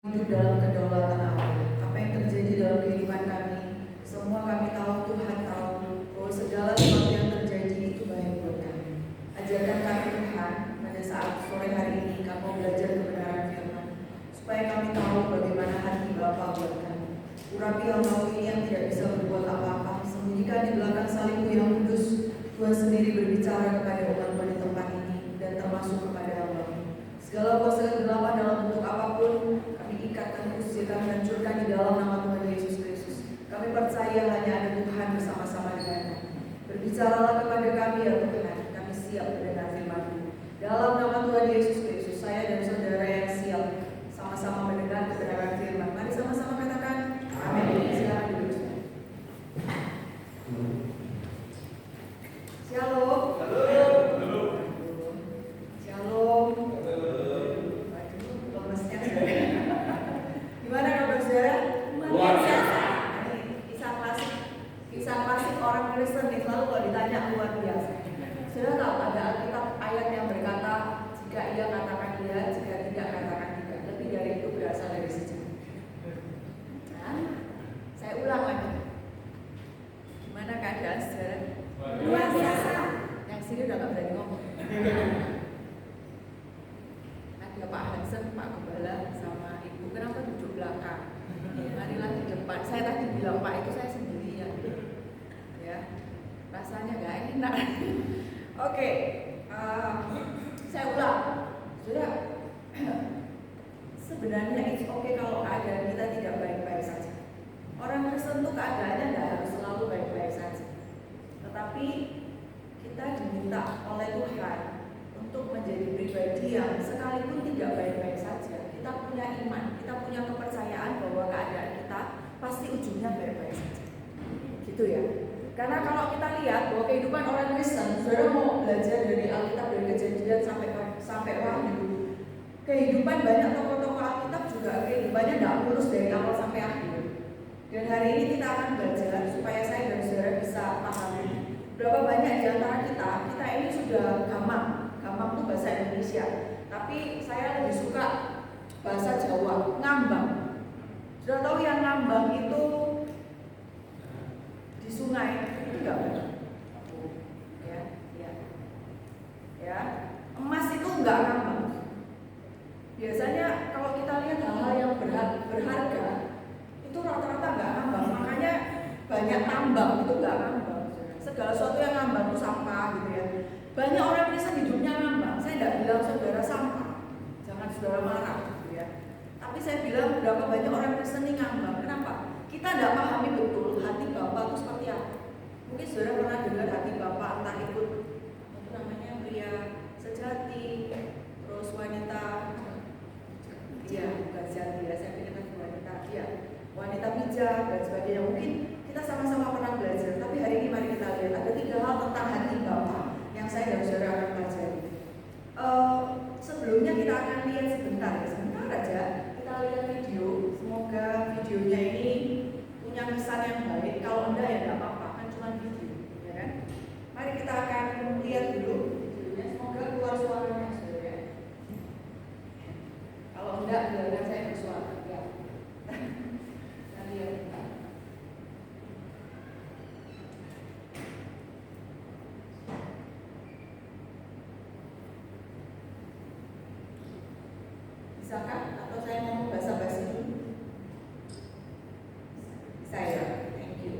hidup dalam kedaulatan Allah. Apa yang terjadi dalam kehidupan kami, semua kami tahu, Tuhan tahu bahwa segala sesuatu yang terjadi itu baik buat kami. Ajarkan kami Tuhan pada saat sore hari ini kami belajar kebenaran firman, supaya kami tahu bagaimana hati Bapa buat kami. Urapi hamba ini yang tidak bisa berbuat apa-apa, sembunyikan di belakang salibmu yang kudus. Tuhan sendiri berbicara kepada umat di tempat ini dan termasuk kepada hamba. Segala kuasa kegelapan dalam bentuk apapun kami ikatkan, usir, kami hancurkan di dalam nama Tuhan Yesus Kristus. Kami percaya hanya ada Tuhan bersama-sama dengan kami. Berbicaralah kepada kami ya Tuhan, kami siap mendengar firman-Mu. Dalam nama Tuhan Yesus Kristus, saya dan saudara yang siap sama-sama mendengar kebenaran firman. Mari sama-sama katakan amin. Silakan duduk. Shalom. Shalom. Gimana kabar saudara? Luar biasa. Kisah klasik orang Kristen nih, selalu kalau ditanya luar biasa. Saudara tahu ada Alkitab ayat yang berkata jika ia katakan iya, jika tidak katakan tidak. Lebih dari itu berasal dari sejarah. Nah, saya ulang lagi. Gimana keadaan saudara? Luar biasa. Yang sini udah gak berani ngomong. Ada Pak Hansen, Pak Gembala, sama Ibu. Kenapa duduk belakang? Marilah di depan. Saya tadi bilang Pak itu saya sendirian. Ya, rasanya gak enak. Oke, saya ulang. Sudah. Sebenarnya it's okay kalau keadaan kita tidak baik-baik saja. Orang Kristen itu keadaannya tidak harus selalu baik-baik saja. Tetapi kita diminta oleh Tuhan untuk menjadi pribadi yang sekalipun tidak baik-baik saja, kita punya iman, kita punya kepercayaan bahwa keadaan kita pasti ujungnya baik-baik saja. Gitu ya. Karena kalau kita lihat bahwa kehidupan orang Kristen, saudara mau belajar dari Alkitab dari Kejadian sampai Wahyu, kehidupan banyak tokoh-tokoh Alkitab juga kehidupannya tidak mulus dari awal sampai akhir. Dan hari ini kita akan belajar supaya saya dan saudara bisa pahami berapa banyak di antara kita ini sudah gamang itu bahasa Indonesia, tapi saya lebih suka bahasa Jawa, ngambang. Sudah tahu yang ngambang itu di sungai itu enggak benar. Ya. Emas itu enggak ngambang. Biasanya kalau kita lihat hal-hal yang berharga itu rata-rata enggak ngambang. Makanya banyak tambang itu enggak ngambang. Segala sesuatu yang ngambang itu sampah gitu ya. Banyak orang Kristen hidupnya ngambang. Saya tidak bilang saudara sampah, jangan saudara marah gitu ya. Tapi saya bilang berapa banyak orang Kristen ini ngambang. Kenapa? Kita tidak pahami betul hati Bapa itu seperti apa. Mungkin saudara pernah dengar hati Bapa entah ikut itu namanya pria sejati, terus wanita, ya bukan sejati ya, saya pikir kan wanita, ya wanita bijak dan sebagainya. Mungkin kita sama-sama pernah belajar. Tapi hari ini mari kita lihat ada 3 hal tentang hati Bapa yang saya dan saudara akan pelajari. Sebelumnya kita akan lihat sebentar aja. Kita lihat video. Semoga videonya ini punya kesan yang baik. Kalau enggak ya enggak apa-apa, kan cuma video, ya kan? Mari kita akan lihat dulu videonya. Semoga keluar suaranya saudara. Kalau enggak, biarkan saya bersuara. Ya. Kita lihat. Bisakah? Atau saya mau basa-basi dulu? Saya, thank you.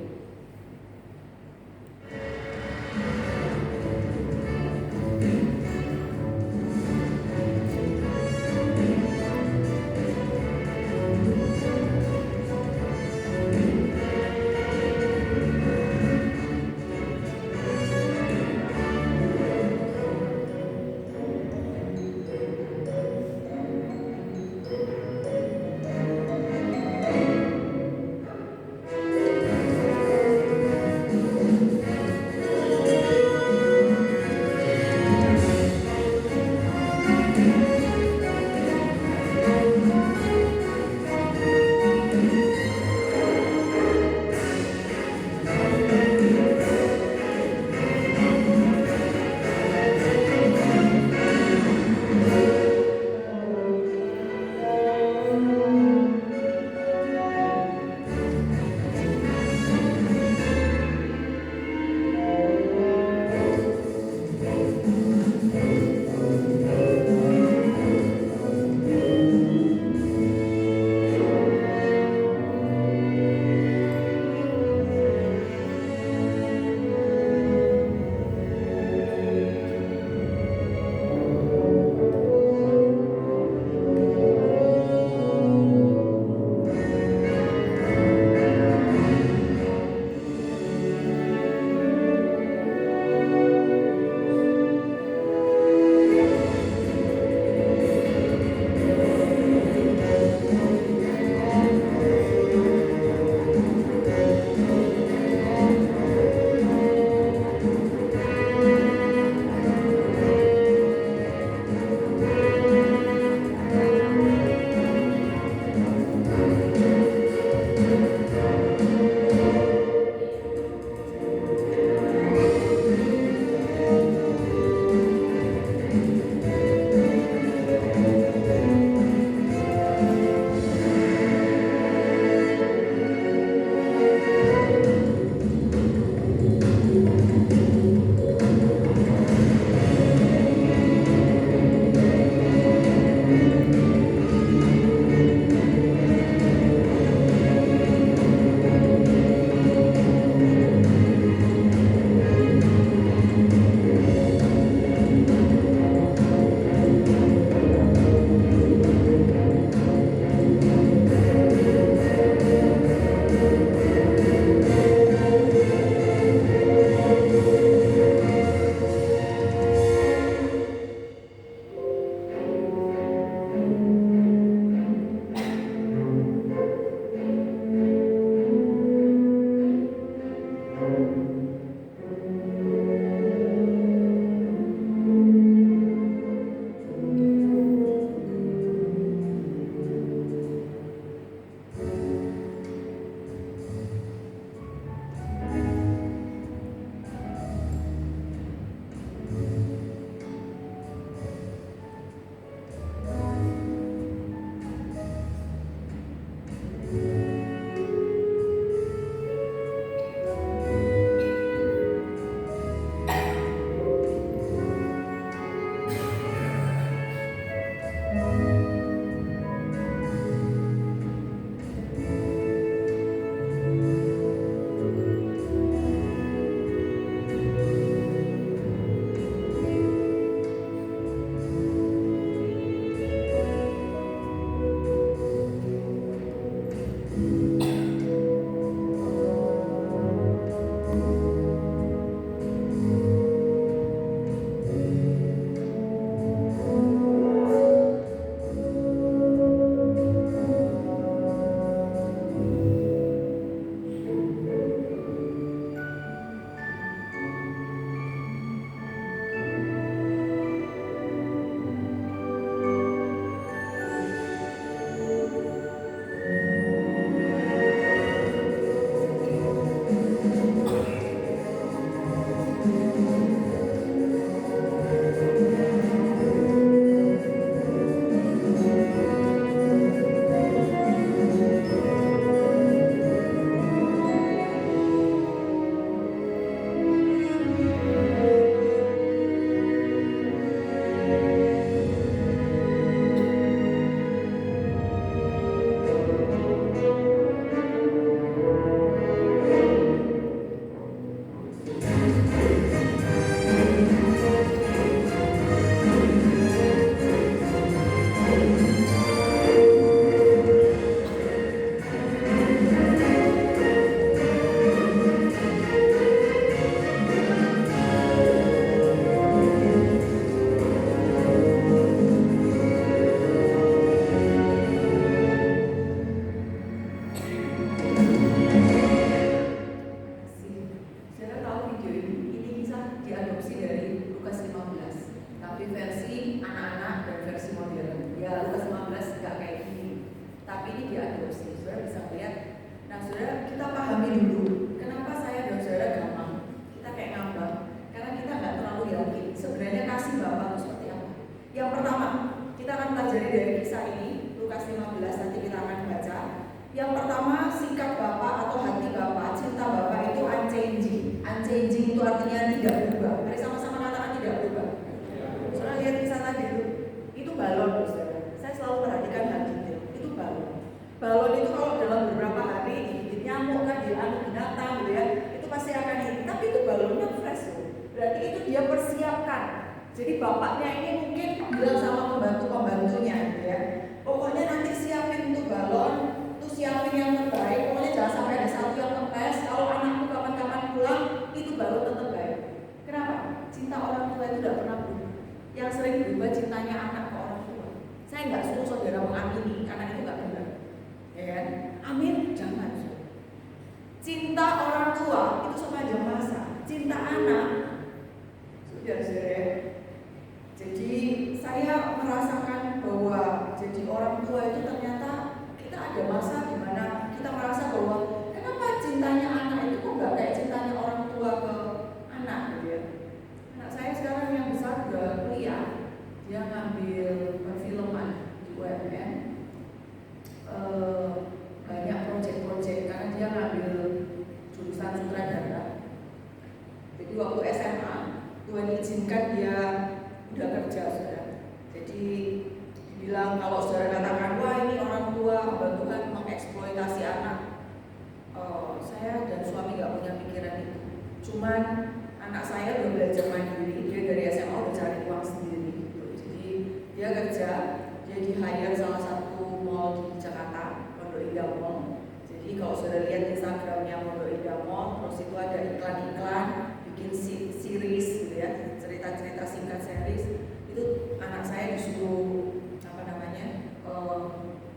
tapi ini diadopsi. Saudara bisa lihat. Nah, saudara, kita pahami dulu kenapa saya dan saudara gampang. Kita kayak ngambang karena kita nggak terlalu yakin sebenarnya kasih Bapa itu seperti apa. Yang pertama, kita akan pelajari dari kisah ini, Lukas 15, nanti kita akan baca. Yang pertama, sikap Bapa atau hati Bapa, cinta Bapa itu unchanging. Unchanging itu artinya tidak berubah. Mari sama-sama katakan tidak berubah. Saudara lihat kisah tadi itu balon, saudara. Saya selalu perhatikan hal detail. Itu balon. Balon itu kalau dalam beberapa hari digigit nyamuk kan, dianu binatang gitu ya, itu pasti akan hilang. Tapi itu balonnya fresh loh. Berarti itu dia persiapkan. Jadi bapaknya ini mungkin bilang sama pembantu-pembantunya gitu ya. Pokoknya nanti siapin untuk balon, tuh siapin yang terbaik. Pokoknya jangan sampai ada satu yang kempes. Kalau anakku kapan-kapan pulang, itu balon tetap baik. Kenapa? Cinta orang tua itu tidak pernah berubah. Yang sering berubah cintanya anak ke orang tua. Saya nggak suruh saudara mengamini, karena itu nggak benar. Ya kan? Amin, jangan. Cinta orang tua itu sepanjang masa. Cinta anak, saudara. Jadi saya merasakan bahwa jadi orang tua itu ternyata kita ada masa di mana kita merasa bahwa kenapa cintanya anak itu kok nggak kayak cintanya orang tua ke anak gitu ya. Anak saya sekarang yang besar udah kuliah, dia ngambil perfilman di UMN. Banyak proyek-proyek karena dia ngambil jurusan sutradara. Jadi waktu SMA Tuhan izinkan dia udah kerja, saudara. Jadi dibilang kalau saudara katakan wah ini orang tua hamba Tuhan mengeksploitasi anak, saya dan suami nggak punya pikiran itu. Cuman anak saya udah belajar mandiri, dia dari SMA udah cari uang sendiri gitu. Jadi dia kerja, dia di hire salah satu mall di Jakarta, Pondok Indah Mall. Jadi kalau sudah lihat Instagramnya Pondok Indah Mall, terus itu ada iklan-iklan, bikin series gitu ya, cerita-cerita singkat series. Itu anak saya disuruh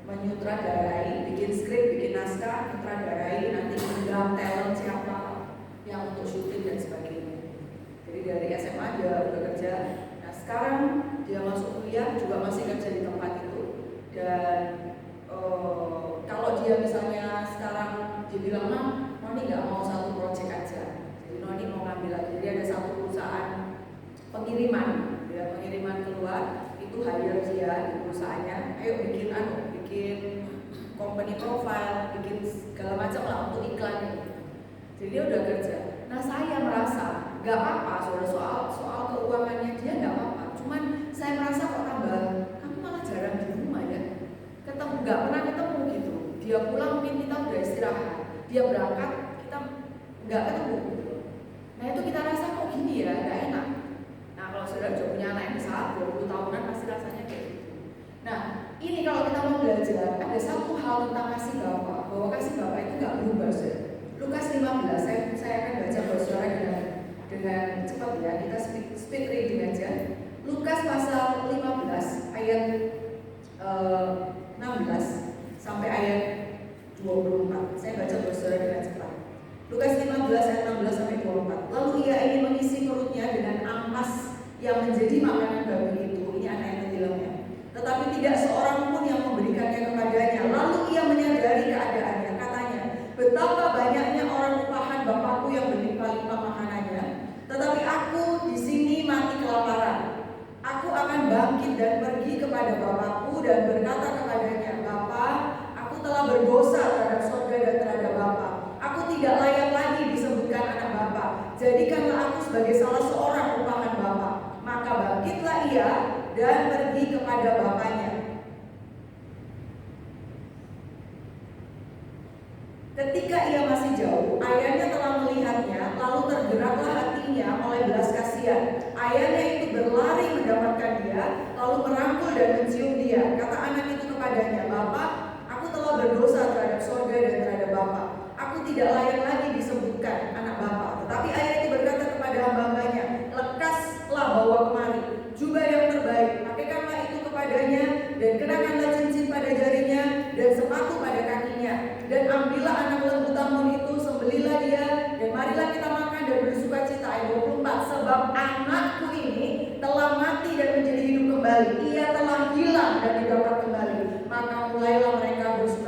menyutradarai, bikin skrip, bikin naskah, menyutradarai, nanti undang talent siapa yang untuk syuting dan sebagainya. Jadi dari SMA dia udah kerja. Nah sekarang dia masuk kuliah juga masih kerja di tempat itu. Dan kalau dia misalnya sekarang dia bilang, "Mam, Noni nggak mau satu project aja." Jadi Noni mau ngambil lagi. Jadi ada satu perusahaan pengiriman, ya, pengiriman keluar itu hire dia di perusahaannya. Ayo bikin company profile, bikin segala macam lah untuk iklannya. Jadi dia udah kerja. Nah saya merasa nggak apa-apa soal keuangannya dia nggak apa-apa. Cuman saya merasa kok tambah, kamu malah jarang di rumah ya. Nggak pernah ketemu gitu. Dia pulang mungkin kita udah istirahat. Dia berangkat kita nggak ketemu gitu. Nah itu kita rasa kok gini ya, nggak enak. Nah kalau saudara sudah punya anak yang besar 20 tahunan pasti rasanya kayak gitu. Nah ini kalau kita mau belajar ada satu hal tentang kasih Bapa, bahwa kasih Bapa itu nggak berubah saudara. Lukas 15, saya akan baca buat saudara dengan cepat ya, kita speed reading aja. Lukas pasal 15 ayat 16 sampai ayat 24. Saya baca buat saudara dengan cepat. Lukas 15 ayat 16 sampai 24. Lalu ia ingin mengisi perutnya dengan ampas yang menjadi makanan babi itu. Ini anak yang tenggelamnya. Tetapi tidak seorang pun yang memberikannya kepadanya. Lalu ia menyadari keadaannya. Katanya, betapa banyaknya orang upahan Bapakku yang berlimpah-limpah makanannya. Tetapi aku di sini mati kelaparan. Aku akan bangkit dan pergi kepada Bapakku dan berkata kepadanya, Bapa, aku telah berdosa terhadap surga dan terhadap Bapa. Aku tidak layak lagi disebutkan anak Bapa. Jadikanlah aku sebagai salah seorang upahan Bapa. Maka bangkitlah ia dan pergi kepada bapaknya. Ketika ia masih jauh, ayahnya telah melihatnya, lalu tergeraklah hatinya oleh belas kasihan. Ayahnya itu berlari mendapatkan dia, lalu merangkul dan mencium dia. Kata anak itu kepadanya, Bapak, aku telah berdosa terhadap surga dan terhadap Bapak. Aku tidak layak lagi disebutkan anak Bapak. Tetapi ayah itu berkata kepada hamba-hambanya, lekaslah bawa kemari jubah yang terbaik, pakaikanlah itu kepadanya, dan kenakanlah cincin pada jarinya dan sepatu pada kakinya. Dan ambillah anak lembu tambun itu, sembelilah dia, dan marilah kita makan dan bersuka cita. Ayat 24, sebab anakku ini telah mati dan menjadi hidup kembali. Ia telah hilang dan didapat kembali. Maka mulailah mereka bersuka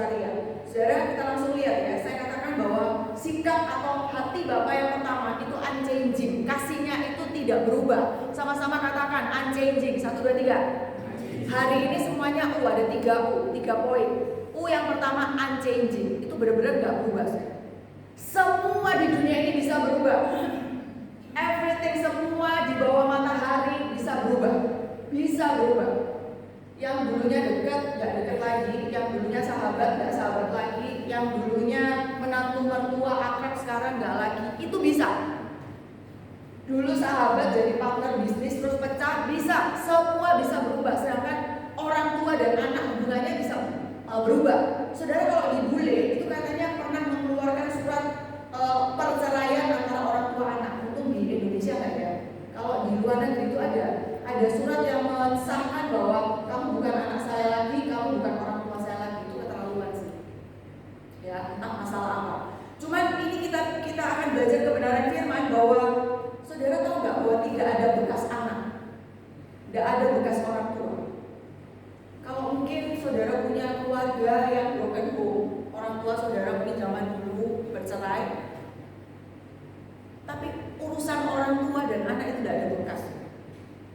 hati bapak yang pertama itu unchanging, kasihnya itu tidak berubah. Sama-sama katakan unchanging. 1, 2, 3. Hari ini semuanya U, ada 3 U, 3 poin. U yang pertama unchanging, itu benar-benar gak berubah. Semua di dunia ini bisa berubah. Everything, semua di bawah matahari bisa berubah. Bisa berubah. Yang dulunya dekat, gak dekat lagi. Yang dulunya sahabat, gak sahabat lagi. Yang dulunya menantu mertua akrab, sekarang gak lagi. Itu bisa. Dulu sahabat jadi partner bisnis terus pecah, bisa. Semua bisa berubah. Sedangkan orang tua dan anak hubungannya bisa berubah. Saudara kalau di bule itu katanya pernah mengeluarkan surat perceraian antara orang tua anak. Untung di Indonesia nggak ada. Kalau di luar negeri itu ada surat yang mensahkan bahwa kamu bukan anak saya lagi, kamu bukan orang tua saya lagi. Itu keterlaluan sih. Ya, entah masalah apa. Cuman ini kita akan belajar kebenaran firman bahwa saudara tahu nggak bahwa tidak ada bekas anak, tidak ada bekas orang tua. Kalau mungkin saudara punya keluarga yang broken home, orang tua saudara mungkin zaman dulu bercerai, tapi urusan orang tua dan anak itu tidak ada bekas.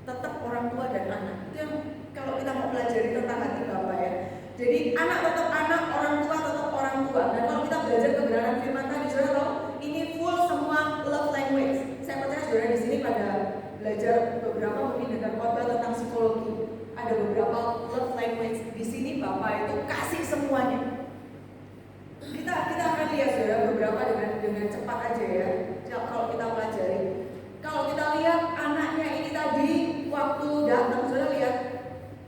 Tetap orang tua dan anak. Itu yang kalau kita mau pelajari tentang hati Bapak ya. Jadi anak tetap anak, orang tua tetap orang tua. Dan kalau kita belajar kebenaran firman tadi, saudara tahu ini full semua love language. Saya percaya saudara di sini pada belajar beberapa mungkin dengan khotbah tentang psikologi. Ada beberapa love language di sini Bapak itu kasih semuanya. Kita akan lihat saudara beberapa dengan cepat aja ya. Kalau kita pelajari, kalau kita lihat anaknya ini tadi waktu datang, saudara lihat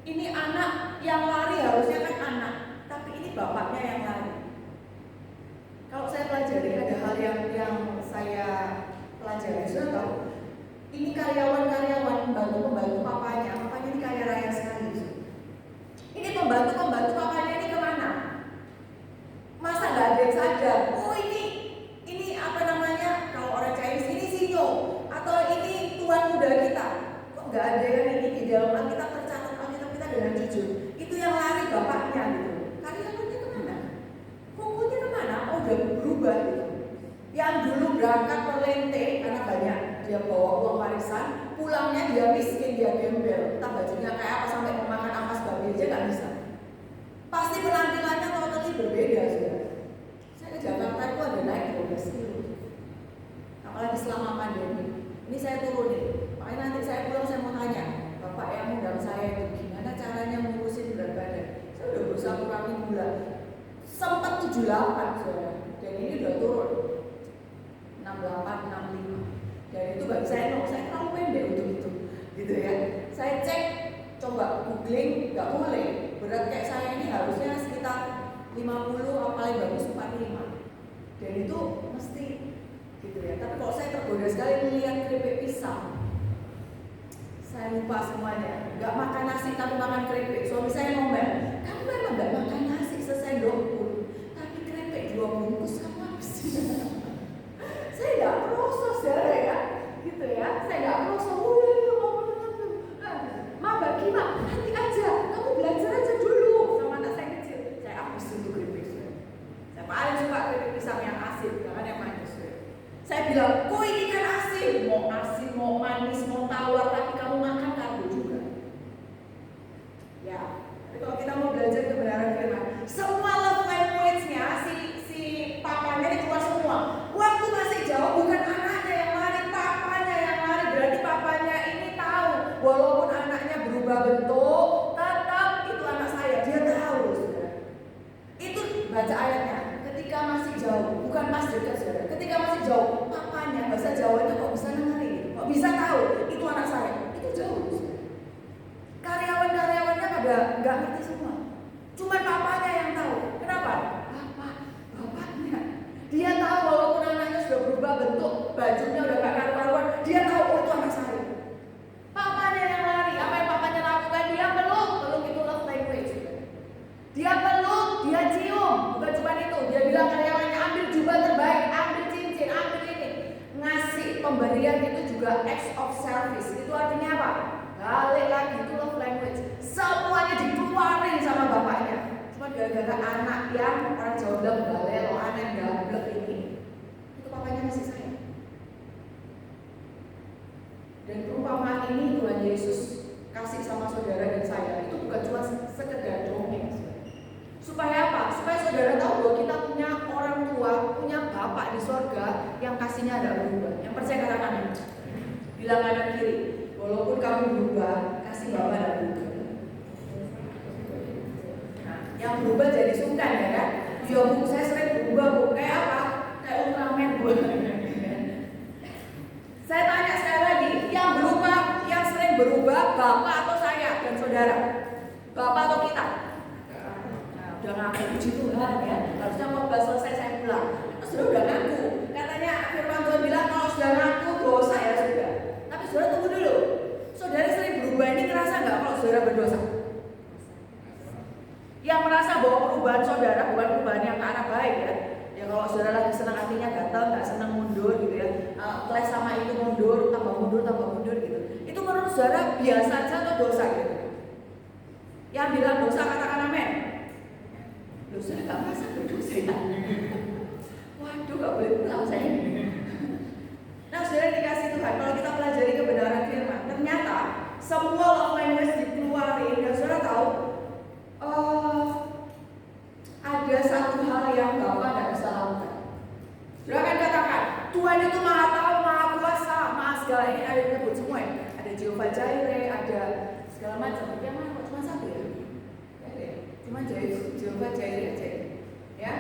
ini anak yang lari harusnya kan anak, tapi ini bapaknya yang lari. Kalau saya pelajari ada hal yang saya pelajari, saudara tahu ini karyawan-karyawan pembantu papanya ini kaya raya sekali. Ini pembantu papanya ini kemana? Masa nggak ada yang sadar? Oh ini apa namanya? Kalau orang Chinese ini CEO atau ini tuan muda kita. Kok nggak ada yang ini di dalam Alkitab tercatat Alkitab kita dengan jujur? Itu yang lari bapaknya gitu. Karyawannya kemana? Kumpulnya kemana? Oh udah berubah gitu. Yang dulu berangkat ke Lente karena banyak dia bawa uang warisan, pulangnya dia miskin, dia gembel, entah bajunya kayak apa sampai mau makan ampas babi aja nggak bisa. Pasti penampilannya totally berbeda saudara. Saya ke Jakarta itu ada naik 12 kilo, apalagi selama pandemi. Ini saya turunin, makanya nanti saya pulang saya mau tanya, Bapak yang undang saya itu gimana caranya ngurusin berat badan? Saya udah berusaha kurangin gula, sempat 78 saudara, dan ini udah turun 68, 65. Dan itu bagi saya terlalu pendek untuk itu, gitu ya. Saya cek, coba googling, nggak boleh. Berat kayak saya ini harusnya sekitar 50, paling bagus 45. Dan itu mesti, gitu ya. Tapi kalau saya tergoda sekali melihat keripik pisang, saya lupa semuanya. Nggak makan nasi tapi makan keripik. Suami saya ngomel, kamu memang nggak makan nasi sesendok pun, tapi keripik 2 bungkus kamu habis. Saya nggak proses saudara ya, gitu ya. Saya nggak proses. Ma bagi mak, nanti aja. Kamu belajar aja dulu sama anak saya kecil. Saya habis untuk keripik. Saya paling suka keripik pisang yang asin, jangan yang manis. Saya bilang, kok ini kan asin, mau manis, mau tawar, tapi kamu makan karbo juga. Ya, tapi kalau kita mau belajar kebenaran firman, semua love language-nya si papanya ini keluar semua. Waktu masih jauh bukan anaknya yang lari, papanya yang lari. Berarti papanya ini tahu, walaupun anaknya berubah bentuk, tetap itu anak saya. Dia tahu, saudara. Itu baca ayatnya. Ketika masih jauh, bukan pas dekat, saudara. Ketika masih jauh, papanya bahasa Jawanya kok bisa dengerin, kok bisa tahu itu anak saya. Itu jauh, saudara. Karyawan-karyawannya pada nggak ngerti semua. Cuma papanya yang tahu. Kenapa? Bapaknya. Dia tahu walaupun anaknya sudah berubah bentuk, bajunya udah gak karu-karuan, dia tahu oh itu anak saya. Papanya yang lari, apa yang papanya lakukan? Dia peluk itu love language. Dia peluk, dia cium, bukan cuma itu. Dia bilang karyawannya ambil jubah terbaik, ambil cincin, ambil ini. Ngasih pemberian itu juga acts of service. Itu artinya apa? Balik lagi itu love language. Semuanya dikeluarin sama bapaknya. Cuma gara-gara anak yang orang Jawa bilang balelo, anak gablek ini, itu papanya masih sayang. ini Tuhan Yesus kasih sama saudara dan saya itu bukan cuma sekedar dongeng. Supaya apa? Supaya saudara tahu bahwa kita punya orang tua, punya Bapak di sorga yang kasihnya ada berubah. Yang percaya katakan amin. Bilang kanan kiri, walaupun kamu berubah, kasih Bapak ada berubah. Nah, yang berubah jadi sungkan ya kan? Ya bu, saya sering berubah bu. Kayak apa? Kayak Ultraman bu. Saya tanya sekali lagi, yang berubah, yang sering berubah, Bapak atau saya dan saudara? Bapak atau kita? Udah ngaku, puji Tuhan ya. Harusnya mau selesai saya pulang. Terus udah ngaku. Katanya firman Tuhan bilang kalau sudah ngaku dosa ya sudah. Tapi saudara tunggu dulu. Saudara sering berubah ini ngerasa nggak kalau saudara berdosa? Yang merasa bahwa perubahan saudara bukan perubahan yang ke arah baik ya. Ya kalau saudara lagi senang hatinya gatal, nggak senang mundur gitu ya. Les sama itu mundur tambah mundur gitu. Itu menurut saudara biasa aja atau dosa gitu? Yang bilang dosa katakan amin. Dosa nggak merasa berdosa ya? Waduh, nggak boleh pulang saya. Nah, saudara dikasih Tuhan, kalau kita pelajari kebenaran firman, ternyata semua love language dikeluarin dan saudara tahu ada satu hal yang Bapak tidak bisa lakukan. Saudara akan katakan, Tuhan itu maha tahu, maha kuasa, maha segala. Ini ada disebut semua ya. Ada Jehovah Jireh, ada segala macam. Yang mana kok cuma satu ya? Cuma Jehovah Jireh aja ya.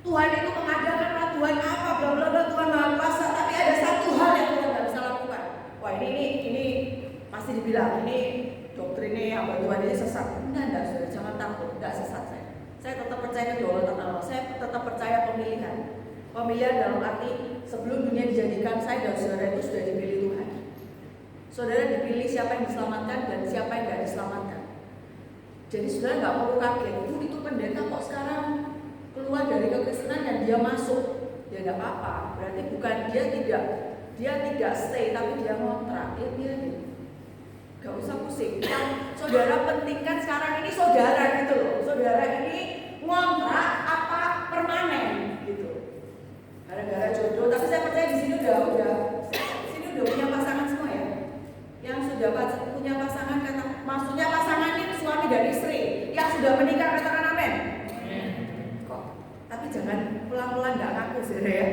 Tuhan itu mengadakan Tuhan apa bla bla bla, Tuhan maha kuasa, tapi ada satu hal yang Tuhan tidak bisa lakukan. Wah ini pasti dibilang ini doktrinnya apa Tuhan ini sesat. Enggak saudara, jangan takut, enggak sesat saya. Saya tetap percaya kedaulatan Allah. Saya tetap percaya pemilihan. Pemilihan dalam arti sebelum dunia dijadikan saya dan saudara itu sudah dipilih Tuhan. Saudara dipilih siapa yang diselamatkan dan siapa yang tidak diselamatkan. Jadi saudara nggak perlu kaget. Itu pendeta kok sekarang keluar dari kekristenan dan dia masuk. Ya nggak apa-apa. Berarti bukan dia tidak stay tapi dia ngontrak. Dia gak usah pusing. Yang saudara pentingkan sekarang ini saudara gitu loh. Saudara ini ngontrak apa permanen gitu. Gara-gara jodoh. Tapi saya percaya di sini udah punya pasangan semua ya. Yang sudah punya pasangan maksudnya pasangan ini suami dan istri yang sudah menikah katakan amin. Kok? Tapi jangan pelan-pelan nggak ngaku saudara ya.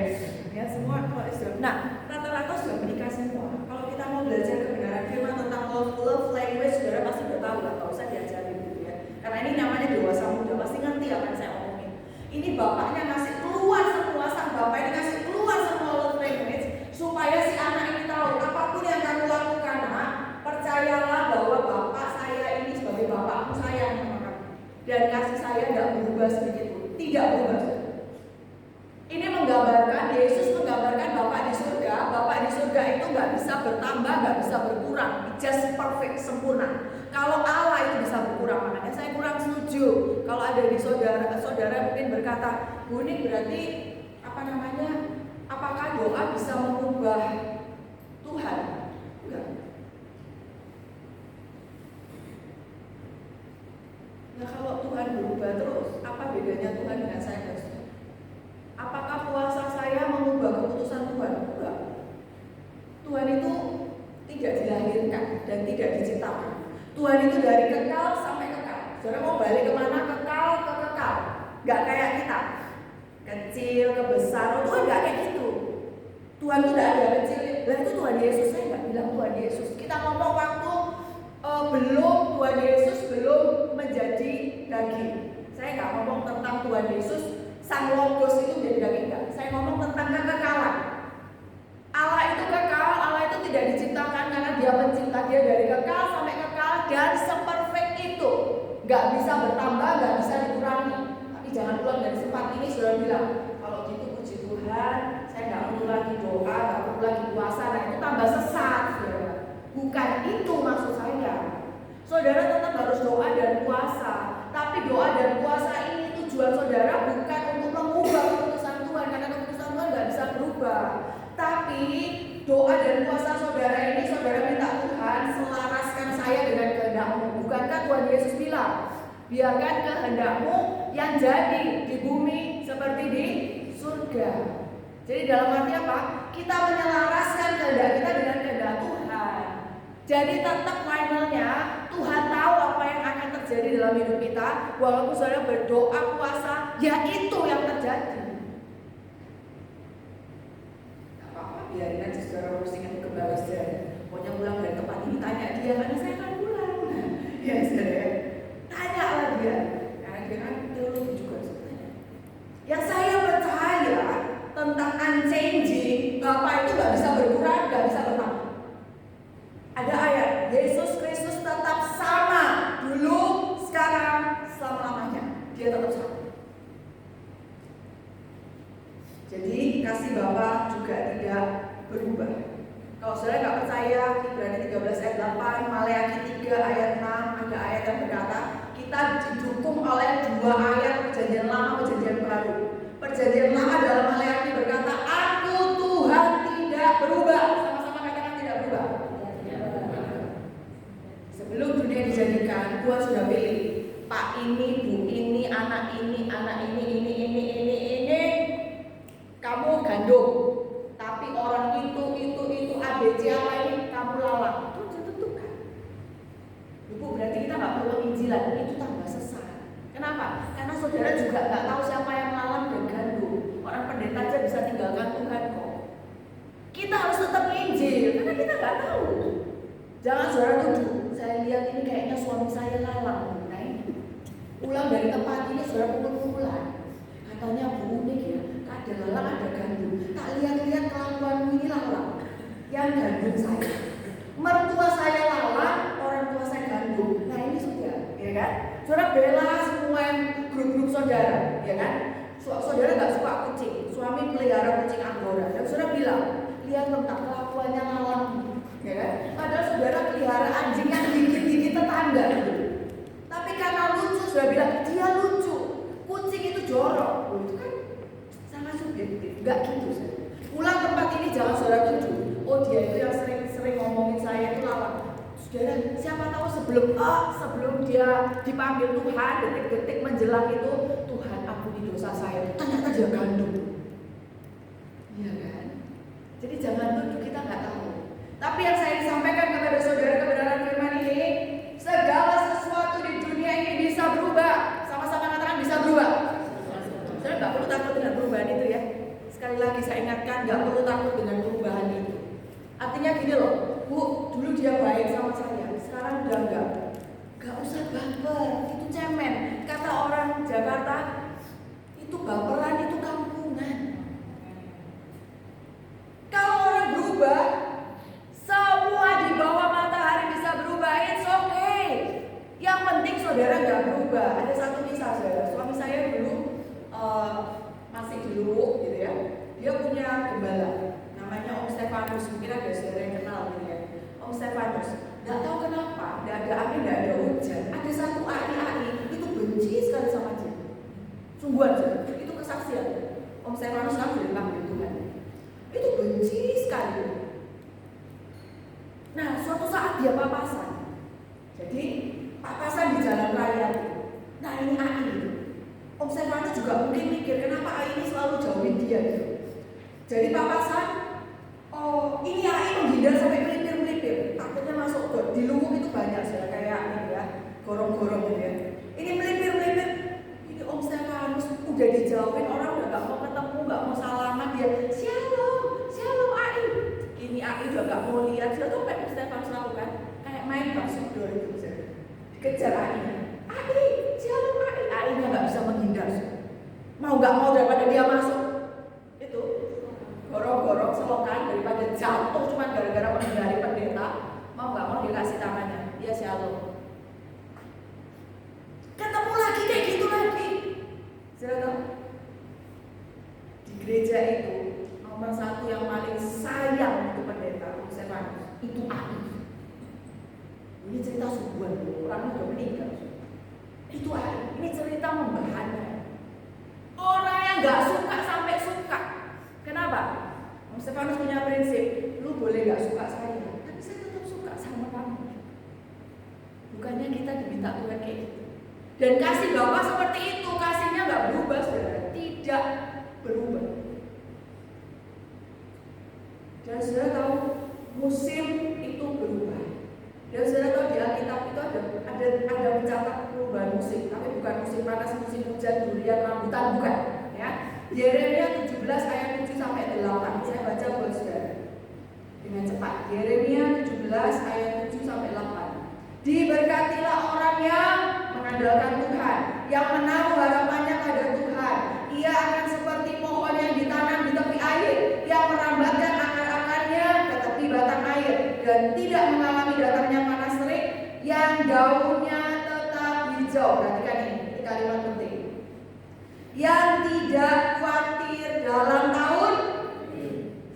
Ya semua kalau sudah. Nah rata-rata sudah menikah semua. Kalau kita mau belajar kebenaran firman tentang love language, saudara pasti udah tahu lah, nggak usah diajarin gitu ya. Karena ini namanya dewasa muda, pasti ngerti apa yang saya omongin. Ini bapaknya ngasih keluar semua, sang bapak ini ngasih keluar semua love language supaya si anak ini tahu apapun yang kamu lakukan, nah, percayalah bahwa bapak saya ini sebagai bapakmu sayang sama kamu dan kasih saya nggak berubah sedikit pun, tidak berubah. Ini menggambarkan, Yesus menggambarkan Bapak di surga. Bapak di surga itu nggak bisa bertambah, nggak bisa berkurang, just perfect, sempurna. Kalau Allah itu bisa berkurang, makanya saya kurang setuju. Kalau ada di saudara mungkin berkata, Bu ini berarti apakah doa bisa mengubah Tuhan? Enggak. Nah kalau Tuhan berubah terus, apa bedanya Tuhan dengan saya dan saudara? Apakah puasa saya mengubah keputusan Tuhan? Enggak. Tuhan itu tidak dilahirkan dan tidak diciptakan. Tuhan itu dari kekal sampai kekal. Saudara mau balik kemana? Kekal ke kekal. Gak kayak kita. Kecil ke besar. Tuhan gak kayak gitu. Tuhan itu gak ada kecil. Lah itu Tuhan Yesus. Saya gak bilang Tuhan Yesus. Kita ngomong waktu belum Tuhan Yesus belum menjadi daging. Saya gak ngomong tentang Tuhan Yesus Sang Logos itu menjadi daging enggak. Saya ngomong tentang kekekalan. Allah itu kekal, Allah itu tidak diciptakan karena dia pencipta, dia dari kekal sampai kekal dan seperfect itu. Gak bisa bertambah, gak bisa dikurangi. Tapi jangan pulang dari sempat ini sudah bilang, kalau gitu puji Tuhan, saya gak perlu lagi doa, gak perlu lagi puasa, nah itu tambah sesat, saudara. Bukan itu maksud saya. Saudara tetap harus doa dan puasa, tapi doa dan puasa ini tujuan saudara bukan untuk mengubah keputusan Tuhan, karena keputusan Tuhan gak bisa berubah. Tapi doa dan puasa saudara ini, saudara minta Tuhan selaraskan saya dengan kehendak-Mu. Bukankah Tuhan Yesus bilang, biarkan kehendak-Mu yang jadi di bumi seperti di surga. Jadi dalam arti apa? Kita menyelaraskan kehendak kita dengan kehendak Tuhan. Jadi tetap finalnya Tuhan tahu apa yang akan terjadi dalam hidup kita. Walaupun saudara berdoa, puasa, ya itu yang terjadi. Gak apa-apa, biarin aja saudara urusin ke bawah saudara. Pokoknya pulang dari tempat ini tanya dia, karena saya akan pulang. Ya saudara, tanya lah dia. Karena dia kan teologi juga sebenarnya. Yang saya percaya tentang unchanging, Bapak itu gak bisa berkurang, gak bisa bertambah. Ada ayat, Yesus Kristus tetap sama dulu, sekarang, selama-lamanya. Dia tetap sama. Jadi kasih Bapa juga tidak berubah. Kalau saudara nggak percaya, Ibrani 13 ayat 8, Maleakhi 3 ayat 6, ada ayat yang berkata, kita didukung oleh dua ayat perjanjian lama, perjanjian baru. Perjanjian lama dalam Maleakhi berkata, Aku Tuhan tidak berubah. Sama-sama katakan tidak berubah. Sebelum dunia dijadikan, Tuhan sudah pilih Pak ini, Bu ini, anak ini, ini. Kamu gandum, tapi orang itu, ABC apa ini, kamu lalang. Itu sudah tentukan. Ibu, berarti kita nggak perlu injilan, itu tambah sesat. Kenapa? Karena saudara juga nggak tahu siapa yang lalang dan gandum. Orang pendeta aja bisa tinggalkan Tuhan kok. Kita harus tetap injil, karena kita nggak tahu. Jangan saudara tuduh, saya lihat ini kayaknya suami saya lalang. Nah ini, pulang dari tempat ini saudara pukul-pukulan. Katanya Bu unik ya, ada lalang ada gandum. Tak lihat-lihat kelakuanmu ini lalang. Yang gandum saya, mertua saya lalang, orang tua saya gandum. Nah ini sudah, ya kan? Saudara bela semua yang grup-grup saudara, ya kan? Saudara nggak suka kucing, suami pelihara kucing Angora. Dan saudara bilang, lihat tentang kelakuannya lalang, ya kan? Padahal saudara pelihara anjing yang gigit-gigit tetangga. Tapi karena lucu, saudara bilang dia lucu. Kucing itu jorok, itu kan sangat subjektif. Nggak gitu, saudara. Pulang tempat ini jangan saudara tuduh. Oh dia itu yang sering ngomongin saya itu lalang. Saudara, siapa tahu sebelum dia dipanggil Tuhan, detik-detik menjelang itu, Tuhan ampuni dosa saya. Ternyata dia gandum. Iya kan? Jadi jangan tuduh, kita nggak tahu. Tapi yang saya sampaikan kepada saudara kebenaran firman ini, segala sesuatu di dunia ini bisa berubah. Sama-sama katakan bisa berubah. Saudara nggak perlu takut dengan perubahan itu ya. Sekali lagi saya ingatkan, nggak perlu takut dengan perubahan itu. Artinya gini loh, Bu, dulu dia baik sama saya, sekarang udah enggak. Gak usah baper, itu cemen. Kata orang Jakarta, itu baperan, itu kampungan. Kalau orang berubah, semua di bawah matahari bisa berubah, it's okay. Yang penting saudara gak berubah. Ada satu kisah saudara, suami saya dulu masih dulu gitu ya. Dia punya gembala, namanya Om Stefanus, mungkin ada saudara yang kenal gitu ya. Om Stefanus, nggak tahu kenapa, nggak ada angin, nggak ada hujan. Ada satu AI itu benci sekali sama dia. Sungguhan saja, itu kesaksian. Om Stefanus kan sudah dipanggil Tuhan. Itu benci sekali. Nah, suatu saat dia papasan. Jadi papasan di jalan raya. Nah ini AI itu. Om Stefanus juga mungkin mikir kenapa AI ini selalu jauhin dia gitu. Jadi papasan, oh ini AI menghindar sampai melipir-melipir, takutnya masuk got. Di Luwuk itu banyak sih kayak ini ya, gorong-gorong gitu ya. Ini melipir-melipir, ini Om Stefanus udah dijauhin, orang udah gak mau ketemu, gak mau salaman, dia shalom AI. Ini AI udah gak mau lihat, dia tuh kayak Om Stefanus lakukan, kayak main basudor itu dikejar AI, shalom AI. AI-nya gak bisa menghindar, mau gak mau daripada dia masuk. Gorong-gorong selokan daripada jatuh cuma gara-gara menghindari pendeta, mau nggak mau dikasih tangannya, dia shalom. Ketemu lagi kayak gitu lagi. Saya tahu di gereja itu nomor satu yang paling sayang untuk pendeta Stefanus itu AI. Ini cerita sungguhan, orang udah meninggal. Itu AI. Ini cerita membahana. Orang yang nggak suka sampai suka. Kenapa? Om Stefanus punya prinsip, lu boleh gak suka saya, tapi saya tetap suka sama kamu. Bukannya kita diminta Tuhan kayak gitu. Dan kasih Bapa seperti itu, kasihnya gak berubah saudara, tidak berubah. Dan saudara tahu, musim itu berubah. Dan saudara tahu di Alkitab itu ada mencatat perubahan musim, tapi bukan musim panas, musim hujan, durian, rambutan, bukan. Ya. Yeremia 17 ayat 7 sampai 8. Saya baca buat saudara dengan cepat. Yeremia 17 ayat 7 sampai 8. Diberkatilah orang yang mengandalkan Tuhan, yang menaruh harapannya pada Tuhan. Ia akan seperti pohon yang ditanam di tepi air, yang merambatkan akar-akarnya ke tepi batang air, dan tidak mengalami datangnya panas terik, yang daunnya tetap hijau. Perhatikan ini kalimat penting. Yang tidak khawatir dalam tahun,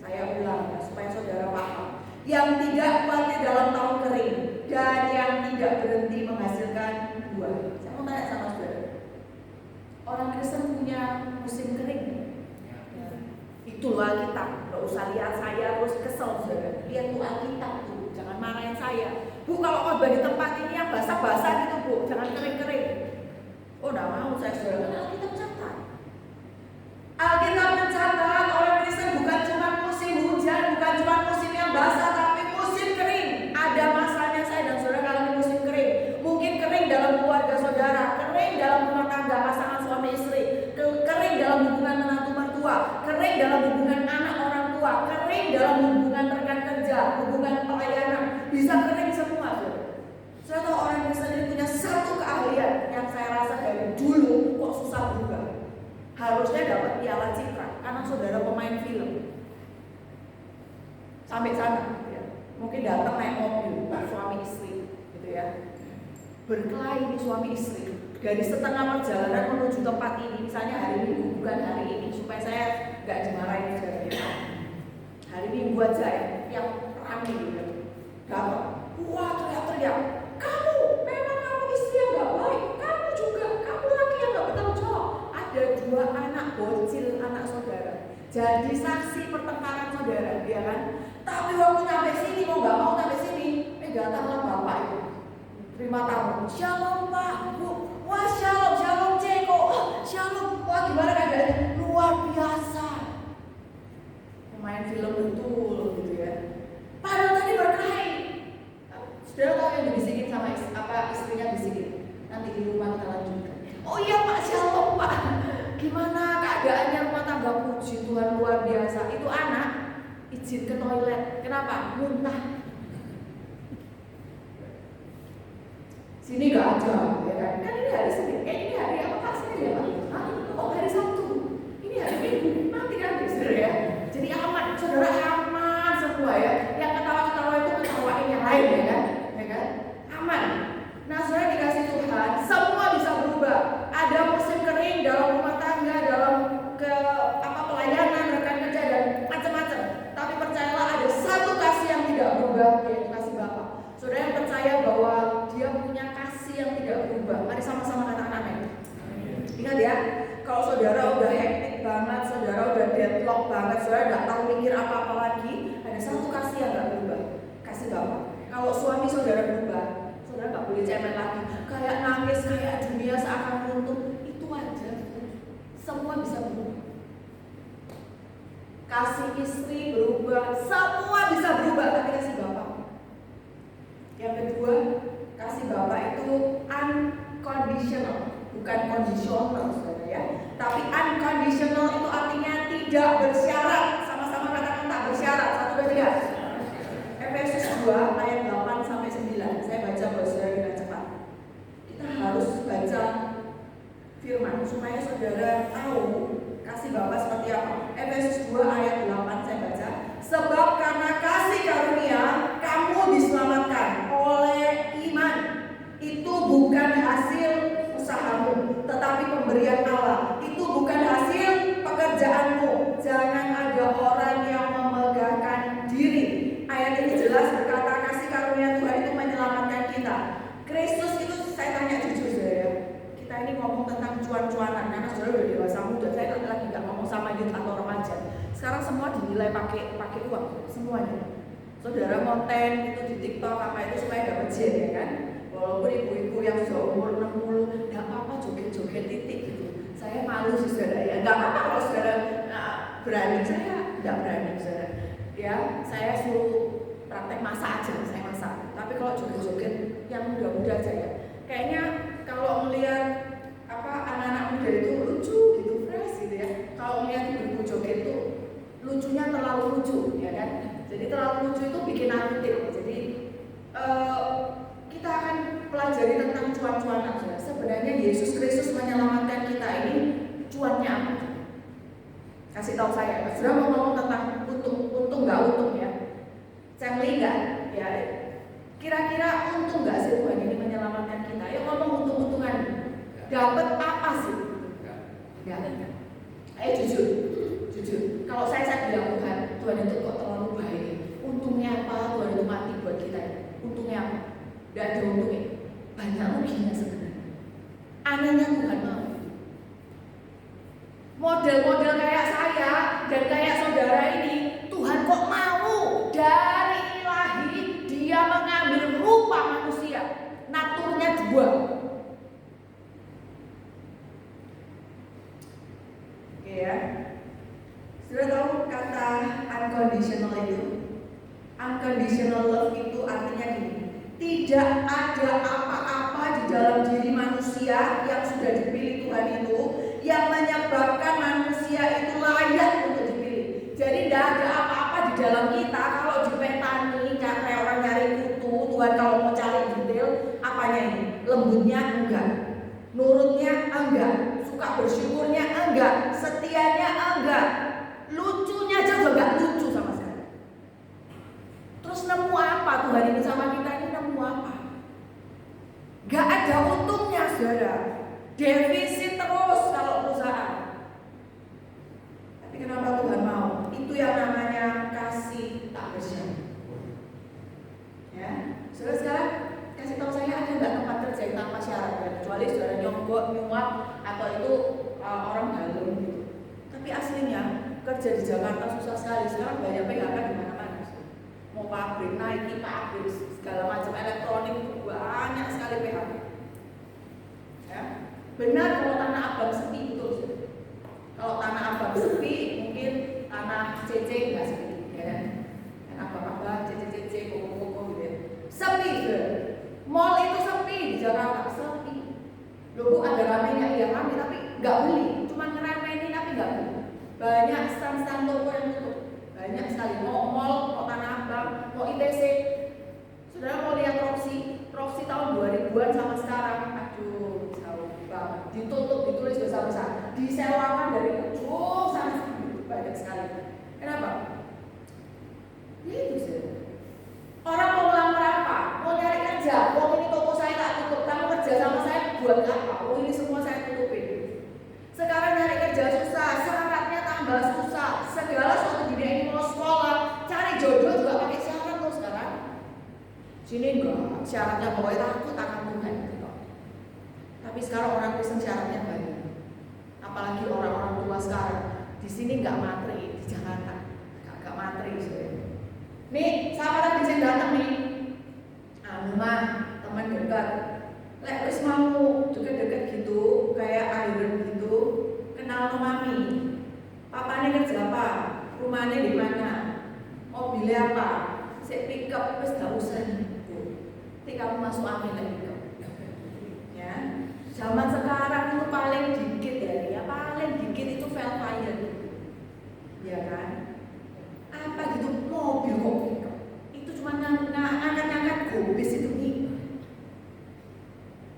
saya ulang ya, supaya saudara paham. Yang tidak khawatir dalam tahun kering, dan yang tidak berhenti menghasilkan buah. Saya mau tanya sama saudara, orang Kristen punya musim kering? Itu loh Alkitab. Gak usah lihat saya terus kesel saudara. Lihat tuh Alkitab tuh, jangan marahin saya. Bu, kalau khotbah di tempat ini yang basah-basah gitu bu, jangan kering-kering. Oh, gak mau saya saudara, karena Alkitab catat. Alkitab mencatat orang Kristen bukan cuma musim hujan, bukan cuma musim yang basah, tapi musim kering. Ada masanya saya dan saudara kalau musim kering. Mungkin kering dalam keluarga saudara, kering dalam rumah tangga pasangan suami istri, kering dalam hubungan menantu mertua, kering dalam hubungan anak orang tua, kering dalam hubungan rekan kerja, hubungan pelayanan, bisa kering semua. Saya tahu orang Kristen ini punya satu keahlian yang saya rasa dari dulu kok susah berubah. Harusnya dapat piala citra karena saudara pemain film. Sampai sana, ya. Mungkin datang naik mobil, suami istri, gitu ya. Berkelahi nih suami istri. Dari setengah perjalanan menuju tempat ini, misalnya hari Minggu bukan hari ini, supaya saya nggak dimarahin saudara. Hari Minggu aja ya, yang rame gitu. Datang, wah teriak-teriak. Kamu, memang kamu istri yang nggak baik. Kamu juga, kamu laki yang nggak bertanggung jawab. Ada 2 anak bocil anak saudara. Jadi saksi pertengkaran saudara, ya kan? Tapi waktu sampai sini mau nggak mau sampai sini, datanglah bapak itu. Terima tamu. Shalom Pak, Bu. Wah shalom, shalom Ceko. Oh, shalom. Wah gimana keadaannya? Luar biasa. Pemain film betul gitu ya. Padahal tadi berkelahi. Saudara tahu yang dibisikin sama istrinya bisikin. Nanti di rumah kita lanjutkan. Oh iya Pak, shalom Pak. Gimana keadaannya rumah tangga? Puji Tuhan luar biasa. Itu anak izin ke toilet. Kenapa? Muntah. Sini gak ada, ya kan? Kan ini hari Senin. Ini hari apa Pak? Senin ya Pak? Oh hari Sabtu. Ini hari Minggu. Mati kan saudara ya. Jadi aman, saudara aman semua ya. Yang ketawa-ketawa itu ketawain yang lain ya kan? Ya kan? Aman. Nah saudara dikasih Tuhan, semua bisa berubah. Ada musim kering dalam rumah tangga, dalam pelayanan, rekan kerja dan macam-macam. Tapi percayalah ada satu kasih yang tidak berubah, yaitu kasih Bapa. Saudara yang percaya bahwa Dia punya kasih yang tidak berubah. Mari sama-sama katakan amin. Ingat ya, kalau saudara udah hektik banget, saudara udah deadlock banget, saudara nggak tahu mikir apa-apa lagi, ada satu kasih yang nggak berubah, kasih Bapa. Kalau suami saudara berubah, saudara nggak boleh cemen lagi, kayak nangis, kayak dunia seakan runtuh. Itu aja, semua bisa berubah. Kasih istri berubah, semua bisa berubah, tapi kasih Bapa. Yang kedua, kasih Bapa itu unconditional, bukan kondisional saudara ya. Tapi unconditional itu artinya tidak bersyarat. Sama-sama katakan tak bersyarat. 1, 2, 3. Efesus 2 ayat 8 sampai 9. Saya baca buat saudara dengan cepat. Kita harus baca firman supaya saudara tahu kasih Bapa seperti apa. Efesus 2 ayat 8 saya baca. Sebab karena kasih karunia kamu diselamatkan oleh iman. Itu bukan hasil usahamu, tetapi pemberian Allah. Itu bukan hasil pekerjaanmu. Jangan ada orang yang memegahkan diri. Ayat ini jelas berkata kasih karunia Tuhan itu menyelamatkan kita. Kristus itu, saya tanya jujur saudara, kita ini ngomong tentang cuan-cuanan karena saudara udah dewasa muda. Saya lagi nggak ngomong sama youth atau remaja. Sekarang semua dinilai pakai uang, semuanya. Saudara konten itu di TikTok apa itu supaya dapat jen ya kan? Walaupun ibu-ibu yang sudah umur 60 nggak apa-apa joget-joget titik gitu. Saya malu sih saudara ya. Nggak apa-apa kalau saudara berani, saya nggak berani saudara. Ya, saya suruh praktek masak aja, saya masak. Tapi kalau joget-joget yang muda-muda aja ya. Kayaknya kalau melihat anak-anak muda itu lucu gitu, fresh gitu ya. Kalau melihat ibu joget itu lucunya terlalu lucu, ya kan? Jadi terlalu lucu itu bikin aktif. Jadi kita akan pelajari tentang cuan-cuanan. Sebenarnya Yesus Kristus menyelamatkan kita ini cuannya apa? Kasih tahu saya, Mas. Sudah mau ngomong tentang untung nggak untung ya? Family nggak? Ya. Kira-kira untung nggak sih Tuhan ini menyelamatkan kita? Yuk ngomong untung-untungan. Dapat apa sih? Nggak. Ayo jujur. Kalau saya bilang Tuhan itu kok terlalu baik. Untungnya apa? Tuhan itu mati buat kita. Untungnya apa? Nggak ada untungnya. Banyak ruginya sebenarnya. Anehnya Tuhan mau. Model-model kayak saya dan kayak saudara ini, Tuhan kok mau dari ilahi dia mengambil rupa manusia, naturnya dibuang. Oke ya. Sudah tahu kata unconditional itu? Unconditional love itu artinya gini. Tidak ada apa-apa di dalam diri manusia yang sudah dipilih Tuhan itu yang menyebabkan manusia itu layak untuk dipilih. Jadi tidak ada apa-apa di dalam kita. Kalau dipetani kayak orang nyari kutu, Tuhan kalau mau cari detail, apanya ini? Lembutnya enggak, nurutnya enggak, suka bersyukurnya enggak, setianya enggak, lucunya aja juga enggak lucu sama sekali. Terus nemu apa Tuhan ini sama kita ini, nemu apa? Gak ada untungnya saudara. Defisit terus kalau perusahaan. Tapi kenapa Tuhan mau? Itu yang namanya kasih tak bersyarat. Ya, saudara sekarang kasih tahu saya ada nggak tempat kerja yang tanpa syarat ya? Kecuali saudara nyogok, nyuap atau itu orang dalam gitu. Tapi aslinya kerja di Jakarta susah sekali. Sekarang banyak PHK di mana-mana. Mau pabrik, Nike, pabrik, segala macam elektronik banyak sekali PHK. Ya. Benar kalau Tanah Abang sepi, betul. Kalau Tanah Abang sepi, mungkin Tanah CC nggak sepi, ya kan? Abang-abang, CC, koko-koko gitu ya. Sepi, mall itu sepi di Jakarta, sepi. Loh Bu, ada ramenya, iya rame, tapi nggak beli. Cuma ngeramein tapi nggak beli. Banyak stand-stand toko yang tutup, banyak sekali. Mau mall, mau Tanah Abang, mau ITC. Saudara mau lihat Roxy tahun 2000-an sama sekarang, aduh, jauh banget. Ditutup, ditulis besar-besar, disewakan dari ujung sana banyak sekali. Kenapa? Itu sih. Orang mau ngelamar apa? Mau nyari kerja? Oh ini toko saya tak tutup, kamu kerja sama saya buat apa? Oh ini semua saya tutupin. Sekarang nyari kerja susah, syaratnya tambah susah. Segala sesuatu dunia ini mau sekolah, cari jodoh juga pakai syarat loh sekarang. Sini enggak, syaratnya pokoknya takut akan Tuhan gitu. Tapi sekarang orang Kristen syaratnya banyak. Apalagi orang-orang tua sekarang. Di sini enggak materi, di Jakarta enggak materi sebenarnya. Nih, sama tadi saya datang nih. Mah, teman dekat. Lek wis mau deket-deket gitu, kayak iron gitu, kenal mami. Papanya kerja apa? Rumahnya di mana? Mobilnya apa? Saya pick up, wis gak usah nih. Nanti kamu masuk angin lagi kok. Ya, zaman sekarang itu paling dikit ya, paling dikit itu Velfire, ya kan? Apa gitu mobil kok? Itu cuma ngangkat gobis itu nih.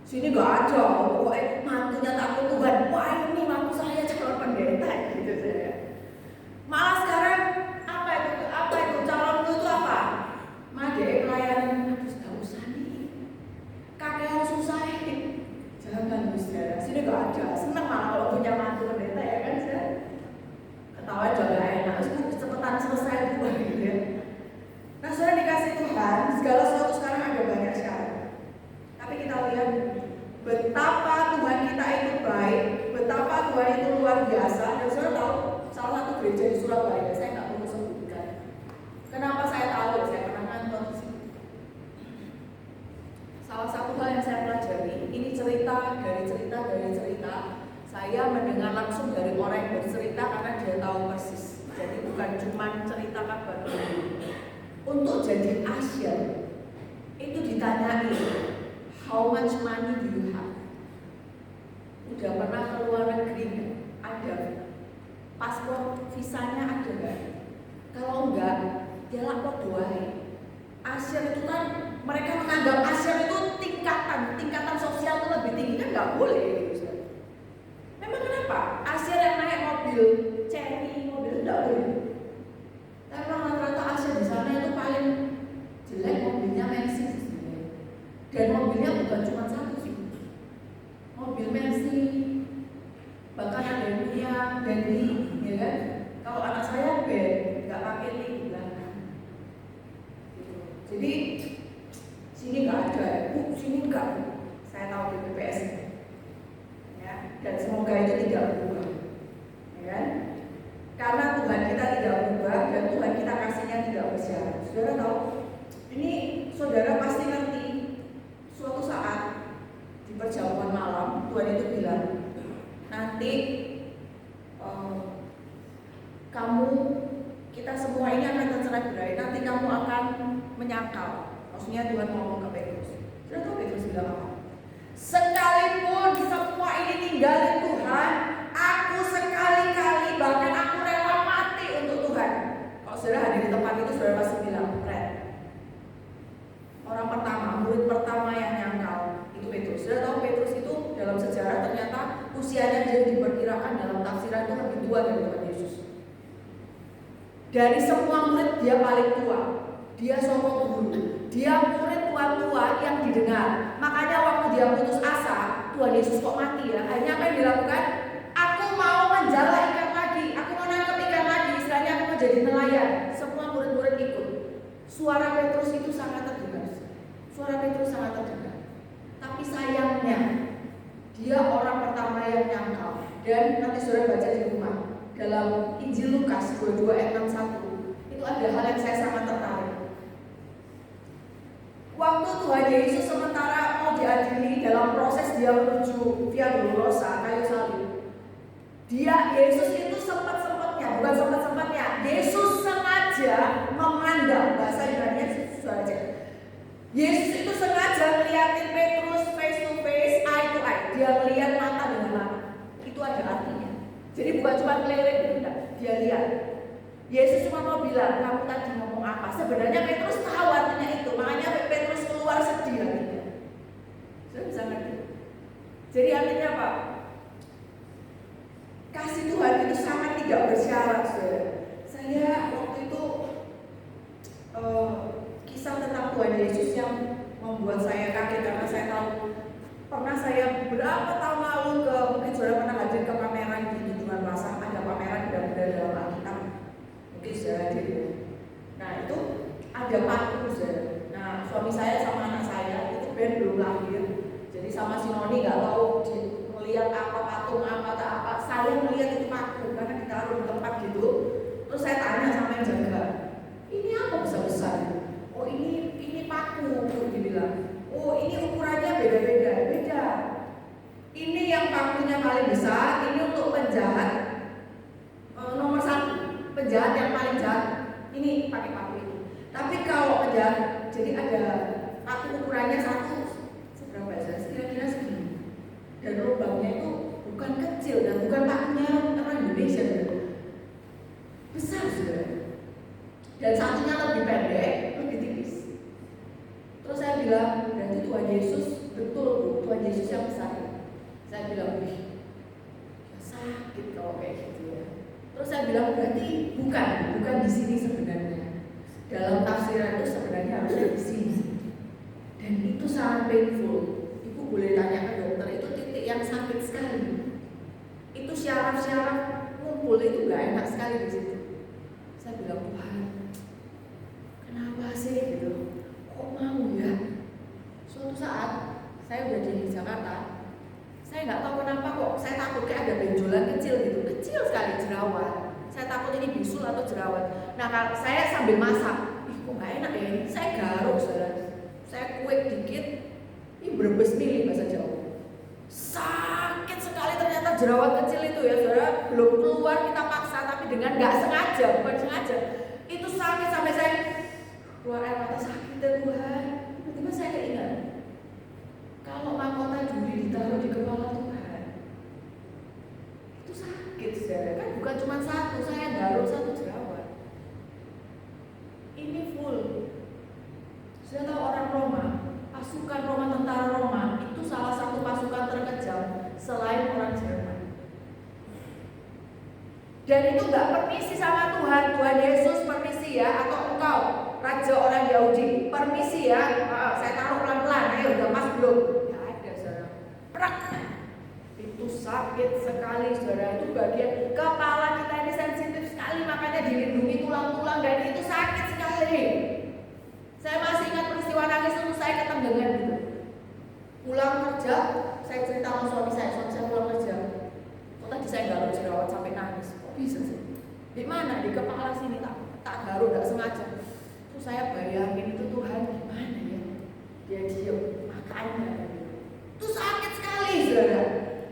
Sini gak ada, pokoknya mantunya takut Tuhan. Wah ini mantu saya calon pendeta gitu saya. Malah sekarang apa itu calon itu apa? Made pelayanan harus gak usah nih. Kakek harus usahain. Jangan saudara. Sini gak ada. Seneng malah kalau punya mantu pendeta ya kan saya. Ketawa juga enak. Cepetan selesai Tuhan gitu ya. Nah saudara dikasih Tuhan, segala sesuatu sekarang ada banyak sekali. Tapi kita lihat betapa Tuhan kita itu baik, betapa Tuhan itu luar biasa. Dan saudara tahu salah satu gereja di Surabaya, saya nggak perlu sebutkan. Kenapa saya tahu? Saya pernah nonton di situ. Salah satu hal yang saya pelajari, ini cerita dari cerita. Saya mendengar langsung dari orang yang bercerita karena dia tahu persis. Jadi bukan cuma cerita kabar. Untuk jadi Asia itu ditanyain, how much money do you have? Udah pernah ke luar negeri nggak? Ada. Paspor visanya ada nggak? Kalau enggak, dia lapor doai. Asia itu kan mereka menganggap Asia itu tingkatan sosial itu lebih tinggi, kan nggak boleh gitu. Memang kenapa? Asia yang naik mobil Cherry, mobil nggak boleh. Tapi rata-rata Asia di sana itu paling jelek mobilnya Mercy sebenarnya. Dan mobilnya bukan cuma satu sih. Mobil Mercy, bahkan ada yang punya Bentley, ya kan? Kalau anak saya nggak pakai link di belakang. Jadi sini nggak ada, sini nggak. Saya tahu di BPS, ya. Dan semoga itu tidak berubah, ya kan? Karena Tuhan kita tidak berubah dan Tuhan kita kasihnya tidak bersyarat. Saudara tahu, ini saudara pasti ngerti. Suatu saat di perjamuan malam Tuhan itu bilang, nanti kita semua ini akan tercerai-berai. Nanti kamu akan menyangkal. Maksudnya Tuhan ngomong ke Petrus. Sudah tahu Petrus bilang apa? Sekalipun semua ini ninggalin Tuhan, aku sekali-kali bahkan aku rela mati untuk Tuhan. Kalau saudara hadir di tempat itu, saudara pasti bilang, keren. Orang pertama, murid pertama yang nyangkal itu Petrus. Saudara tahu Petrus itu dalam sejarah ternyata usianya dia diperkirakan dalam tafsiran itu lebih tua dari Tuhan Yesus. Dari semua murid dia paling tua. Dia sosok guru. Dia murid tua-tua yang didengar. Makanya waktu dia putus asa, Tuhan Yesus kok mati ya? Akhirnya apa yang dilakukan? Aku mau menjala ikan lagi. Aku mau nangkep ikan lagi. Istilahnya aku mau jadi nelayan. Semua murid-murid ikut. Suara Petrus itu sangat terdengar. Suara Petrus sangat terdengar. Tapi sayangnya dia orang pertama yang nyangkal. Dan nanti saudara baca di rumah. Dalam Injil Lukas 22 ayat 61 itu ada hal yang saya sangat tertarik. Waktu Tuhan Yesus sementara mau diadili dalam proses dia menuju Via Dolorosa, kayu salib, Yesus itu bukan Yesus sengaja memandang, bahasa Ibrani sudah aja. Yesus itu sengaja melihatin Petrus face to face, eye to eye. Dia melihat mata dengan mata. Itu ada artinya. Jadi bukan cuma melirik, dia lihat. Yesus cuma mau bilang, kamu tadi ngomong apa? Sebenarnya Petrus tahu artinya itu, makanya Petrus keluar sedih artinya. Saya bisa ngerti. Jadi artinya apa? Kasih Tuhan itu sangat tidak bersyarat, saudara. Saya waktu itu kisah tentang Tuhan Yesus yang membuat saya kaget karena saya tahu pernah saya berapa tahun lalu mungkin saudara pernah hadir ke pameran di Tunjungan Plaza, ada pameran benda-benda dalam Alkitab. Mungkin saudara hadir. Nah itu ada patung saudara. Nah suami saya sama anak saya itu belum lahir. Jadi sama si Noni nggak tahu melihat apa patung apa. Saya melihat itu patung karena ditaruh di tempat gitu. Terus saya tanya sama yang jaga, ini apa besar-besar? Oh ini patung, dibilang. Oh ini ukurannya beda-beda. Ini yang pakunya paling besar, ini untuk penjahat nomor 1, penjahat yang paling jahat. Ini pakai paku ini. Tapi kalau penjahat, jadi ada paku ukurannya 1 seberapa ya? Kira-kira segini. Dan lubangnya itu bukan kecil dan bukan pakunya orang Indonesia, besar sudah. Dan satunya lebih pendek, lebih tipis. Terus saya bilang, berarti Tuhan Yesus betul Bu, Tuhan Yesus yang besar. Saya bilang, wih, sakit kalau kayak gitu ya. Terus saya bilang, berarti bukan di sini sebenarnya. Dalam tafsiran itu sebenarnya harusnya di sini. Dan itu sangat painful. Ibu boleh tanya ke dokter, itu titik yang sakit sekali. Itu syaraf-syaraf ngumpul itu gak enak sekali di situ. Saya bilang, Tuhan, kenapa sih gitu? Kok mau ya? Suatu saat saya udah di Jakarta. Saya nggak tahu kenapa kok, saya takut kayak ada benjolan kecil gitu, kecil sekali jerawat. Saya takut ini bisul atau jerawat. Nah kalau saya sambil masak, kok nggak enak ya ini. Saya garuk, saudara. Saya kuek dikit, ini berbes milih bahasa Jawa. Sakit sekali ternyata jerawat kecil itu ya, saudara. Belum keluar kita paksa, tapi dengan nggak sengaja, bukan sengaja. Itu sakit sampai saya keluar air mata, sakit ya Tuhan. Tiba-tiba saya keingat, kalau mahkota juri ditaruh di kepala Tuhan, itu sakit saudara. Kan bukan cuma satu, saya garuk satu jerawat. Ini full. Sudah tahu orang Roma, pasukan Roma, tentara Roma itu salah satu pasukan terkejam selain orang Jerman. Dan itu nggak permisi sama Tuhan. Tuhan Yesus permisi ya, atau engkau raja orang Yahudi permisi ya, saya taruh pelan-pelan, ayo udah pas belum? Nggak ada saudara. Prak. Itu sakit sekali saudara. Itu bagian kepala kita ini sensitif sekali, makanya dilindungi tulang-tulang, dan itu sakit sekali. Saya masih ingat peristiwa nangis itu, saya ketenggengan gitu. Pulang kerja, saya cerita sama suami saya pulang kerja. Kok tadi saya garuk jerawat sampai nangis? Kok bisa sih? Di mana? Di kepala sini, tak garuk, gak sengaja. Terus saya bayangin itu Tuhan gimana ya? Dia diem, makanya. Itu sakit sekali saudara.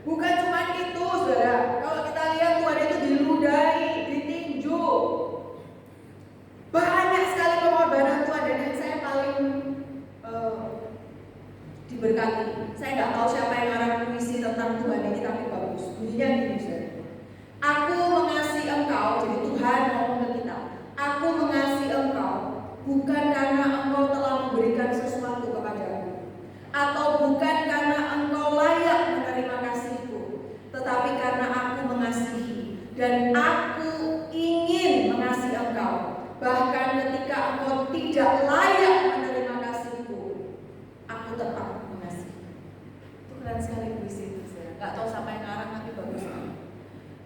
Bukan cuma itu saudara. Kalau kita lihat Tuhan itu diludahi, ditinju. Banyak sekali pengorbanan Tuhan, dan yang saya paling diberkati. Saya nggak tahu siapa yang ngarang puisi tentang Tuhan ini, tapi bagus. Bunyinya gini saudara. Aku mengasihi engkau, jadi Tuhan ngomong ke kita. Aku mengasihi engkau bukan karena engkau telah memberikan sesuatu kepadaku, atau bukan karena engkau layak menerima kasihku, tetapi karena aku mengasihi dan aku ingin mengasihi engkau, bahkan ketika engkau tidak layak menerima kasihku, aku tetap mengasihi. Itu keren sekali puisi itu saya. Gak tahu siapa yang ngarang, tapi bagus banget.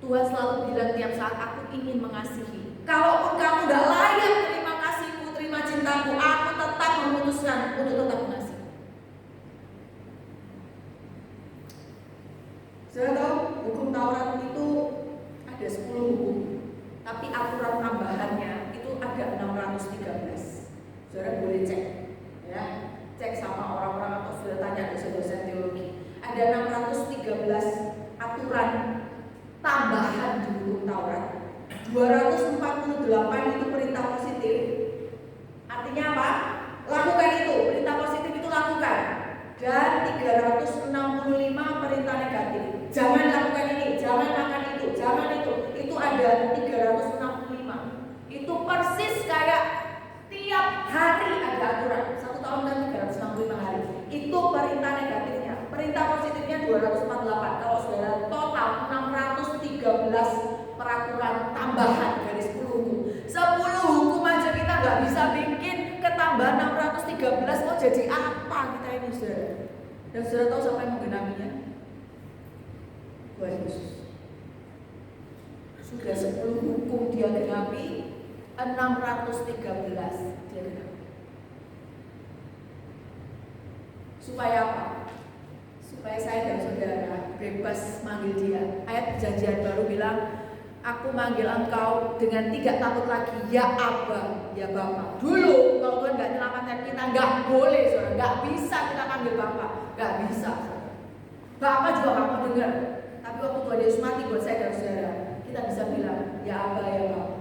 Tuhan selalu bilang tiap saat, aku ingin mengasihi. Kalaupun kamu gak layak terima kasihku, terima cintaku, aku tetap memutuskan untuk tetap mengasihi. Saya tahu hukum Taurat itu ada 10 hukum, tapi aturan tambahannya itu ada 613. Saudara boleh cek, ya, cek sama orang-orang atau sudah tanya dosen-dosen teologi. Ada 613 aturan tambahan di hukum Taurat. 248 itu perintah positif. Artinya apa? Lakukan itu, perintah positif itu lakukan. Dan 365 perintah negatif. Jangan lakukan ini, jangan lakukan itu, jangan itu. Itu ada 365. Itu persis kayak tiap hari ada aturan. 1 tahun kan 365 hari. Itu perintah negatifnya. Perintah positifnya 248. Kalau saudara total 613 peraturan tambahan dari 10 hukum. 10 hukum aja kita nggak bisa bikin, ketambahan 613 mau jadi apa kita ini saudara? Dan saudara tahu siapa yang menggenapinya? Tuhan Yesus. Sudah 10 hukum dia genapi, 613 dia genapi. Supaya apa? Supaya saya dan saudara bebas manggil dia. Ayat perjanjian baru bilang, aku manggil engkau dengan tidak takut lagi, ya Abba, ya Bapa. Dulu kalau Tuhan gak menyelamatkan kita, gak boleh saudara, gak bisa kita panggil Bapa, gak bisa saudara. Bapa juga gak mau dengar. Tapi waktu Tuhan Yesus mati buat saya dan saudara, kita bisa bilang, ya Abba, ya Bapa.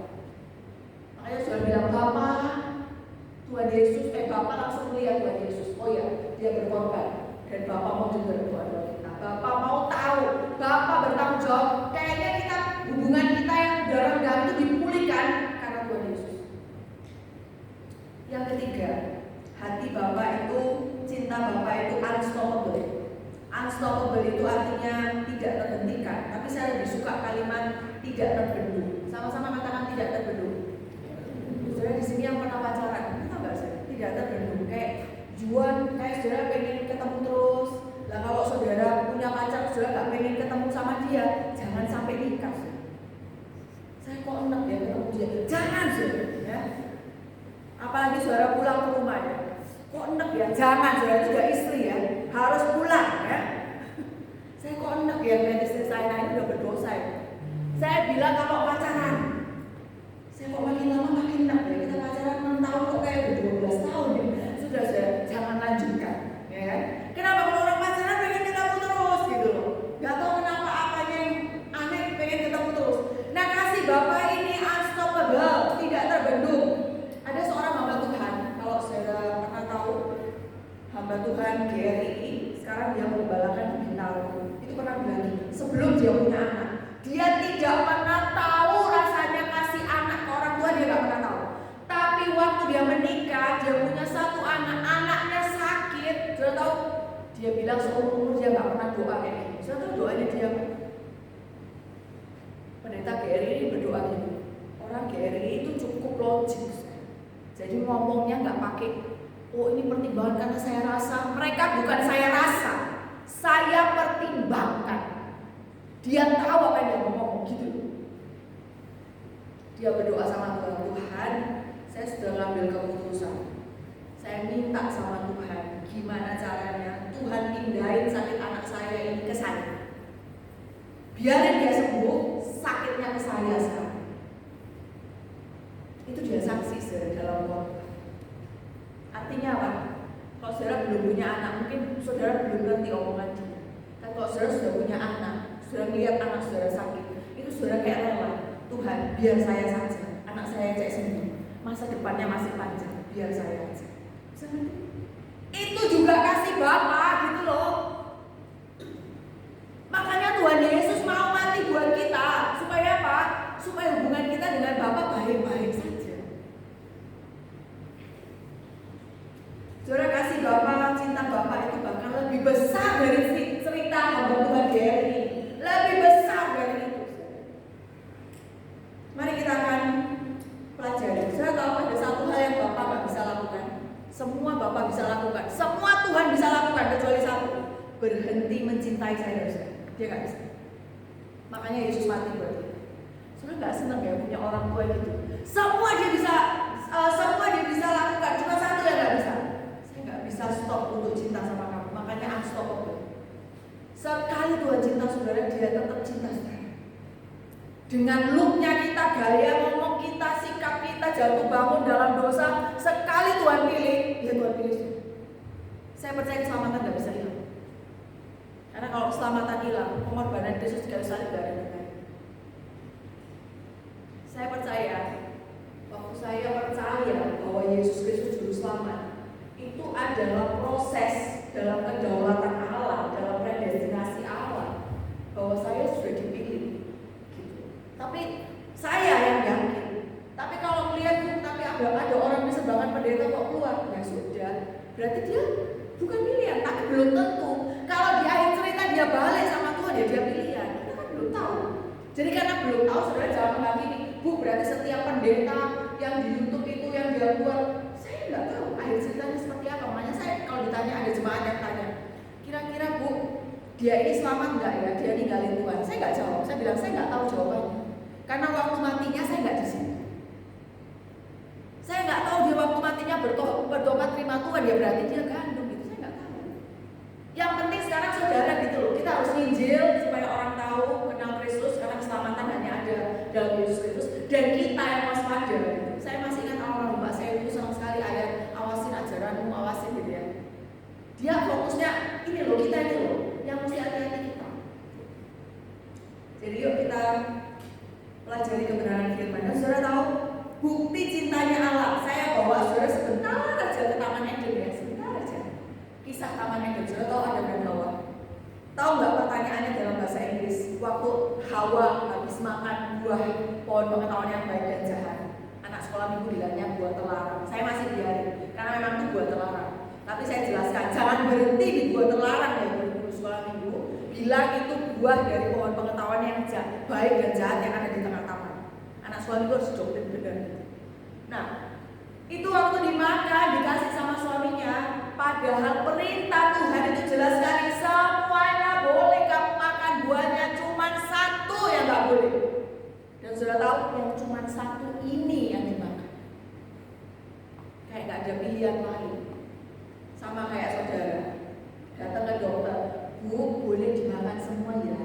Makanya saudara bilang, Bapa, Tuhan Yesus, Bapa langsung melihat Tuhan Yesus. Oh ya, dia berkorban. Dan Bapak mau dengar doa-doa kita. Bapak mau tahu, Bapak bertanggung jawab. Kayaknya kita, hubungan kita yang udah renggang itu dipulihkan karena Tuhan Yesus. Yang ketiga, hati Bapak itu, cinta Bapak itu unstoppable. Unstoppable itu artinya tidak terhentikan. Tapi saya lebih suka kalimat tidak terbendung. Sama-sama katakan tidak terbendung. Saudara di sini yang pernah pacaran, kita nggak sih? Tidak terbendung. Kayak Juan, kayak saudara pengen ketemu terus. Lah kalau saudara punya pacar, saudara nggak pengen ketemu sama dia, jangan sampai nikah. Saya kok enak ya ketemu dia, jangan saudara. Ya. Apalagi saudara pulang ke rumah ya, kok enak ya, jangan saudara, itu udah istri ya, harus pulang ya. Saya kok enak ya lihat istri saya, nah ini udah berdosa ya. Saya bilang kalau pacaran, saya kok makin lama makin enak ya, kita pacaran 6 tahun kok kayak 12 tahun ya. Sudah, jangan lanjutkan, ya kan? Kenapa kalau orang pacaran pengen ketemu terus gitu loh? Gak tahu kenapa apanya yang aneh pengen ketemu terus. Nah kasih Bapak ini unstoppable, tidak terbendung. Ada seorang hamba Tuhan Tuhan Gary, sekarang dia menggembalakan di Bintaro. Itu pernah bilang, sebelum dia punya anak, dia tidak pernah tahu rasanya kasih anak ke orang tua, dia nggak pernah tahu. Tapi waktu dia menikah, dia punya satu anak, anaknya sakit. Sudah tahu, dia bilang seumur umur dia nggak pernah doa kayak gini. Sudah tahu doanya dia. Pendeta Gary ini berdoa gini. Orang Gary itu cukup logis. Jadi ngomongnya nggak pakai, oh ini pertimbangan karena saya rasa. Mereka bukan saya rasa, saya pertimbangkan. Dia tahu apa yang dia ngomong gitu. Dia berdoa sama Tuhan, Tuhan, saya sudah ngambil keputusan. Saya minta sama Tuhan, gimana caranya Tuhan pindahin sakit anak saya ini ke saya. Biarin dia sembuh, sakitnya ke saya sekarang. Itu dia saksi saudara dalam khotbah. Artinya apa? Kalau saudara belum punya anak, mungkin saudara belum ngerti omongan dia. Tapi kalau saudara sudah punya anak, sudah melihat anak saudara sakit, itu saudara kayak rela. Tuhan, biar saya saja, anak saya cek sembuh, masa depannya masih panjang, biar saya aja. Itu juga kasih Bapa gitu loh. Makanya Tuhan Yesus mau mati buat kita. Supaya apa? Supaya hubungan kita dengan Bapa baik-baik saja. Saudara, kasih Bapa, cinta Bapa itu bahkan lebih besar dari cerita hamba Tuhan Gary. Lebih besar dari itu. Mari kita akan pelajari. Saudara tahu ada satu hal yang Bapa gak bisa lakukan. Semua Bapa bisa lakukan. Semua Tuhan bisa lakukan kecuali satu. Berhenti mencintai saya. Dia gak bisa. Makanya Yesus mati buat dia. Saudara gak senang ya punya orang tua gitu. Semua dia bisa lakukan. Cuma satu yang gak bisa. Saya gak bisa stop untuk cinta sama kamu. Makanya unstoppable. Sekali Tuhan cinta saudara, dia tetap cinta saudara. Dengan looknya kita, gaya ngomong kita, sikap kita, jatuh bangun dalam dosa, sekali Tuhan pilih, ya Tuhan pilih. Saya percaya keselamatan gak bisa hilang. Karena kalau keselamatan hilang, pengorbanan Yesus gak usah ada. Saya percaya, waktu saya percaya bahwa Yesus Kristus Juru Selamat, itu adalah proses dalam kedaulatan Allah, dalam predestinasi Allah, bahwa saya sudah dipilih. Gitu. Tapi saya yang yakin. Tapi kalau melihat, tapi ada orang di seberangan pendeta kok keluar, ya sudah. Berarti dia bukan pilihan, tapi belum tentu. Kalau di akhir cerita dia balik sama Tuhan, ya dia pilihan. Kita kan belum tahu. Jadi karena belum tahu, saudara jangan menghakimi. Bu, berarti setiap pendeta yang di YouTube itu yang dia buat, saya nggak tahu akhir ceritanya seperti apa. Makanya saya kalau ditanya, ada jemaat yang tanya, kira-kira Bu, dia ini selamat nggak ya? Dia ninggalin Tuhan. Saya nggak jawab. Saya bilang saya nggak tahu jawabannya. Karena waktu matinya saya nggak di sini. Saya nggak tahu dia waktu matinya bertobat terima Tuhan, ya berarti dia gandum gitu. Saya nggak tahu. Yang penting sekarang saudara gitu loh, kita harus nginjil supaya orang tahu kenal Kristus. Karena keselamatan hanya ada dalam Yesus Kristus, dan kita yang waspada. Saya masih ingat awal Mbak saya itu senang sekali ayat awasin ajaranmu, awasin gitu ya. Dia fokusnya ini loh, kita ini loh yang mesti hati-hati kita. Jadi yuk kita pelajari kebenaran firman. Dan saudara tahu bukti cintanya Allah. Saya bawa saudara sebentar aja ke Taman Eden ya, sebentar aja. Kisah Taman Eden. Saudara tahu ada dan Hawa. Tahu nggak pertanyaannya dalam bahasa Inggris? Waktu Hawa habis makan buah pohon pengetahuan yang baik dan jahat, anak sekolah minggu bilangnya buah terlarang. Saya masih biarin, karena memang itu buah terlarang. Tapi saya jelaskan, jangan berhenti di buah terlarang ya guru sekolah minggu. Bilang itu buah dari pohon pengetahuan yang baik dan jahat yang ada di tengah taman. Anak sekolah minggu harus doktrin benar. Nah, itu waktu dimakan dikasih sama suaminya. Padahal perintah Tuhan itu jelas sekali, semuanya boleh kamu makan buahnya, cuma satu yang nggak boleh. Dan sudah tahu yang cuma satu ini yang dimakan. Kayak nggak ada pilihan lain. Sama kayak saudara datang ke dokter, Bu, boleh dimakan semua ya,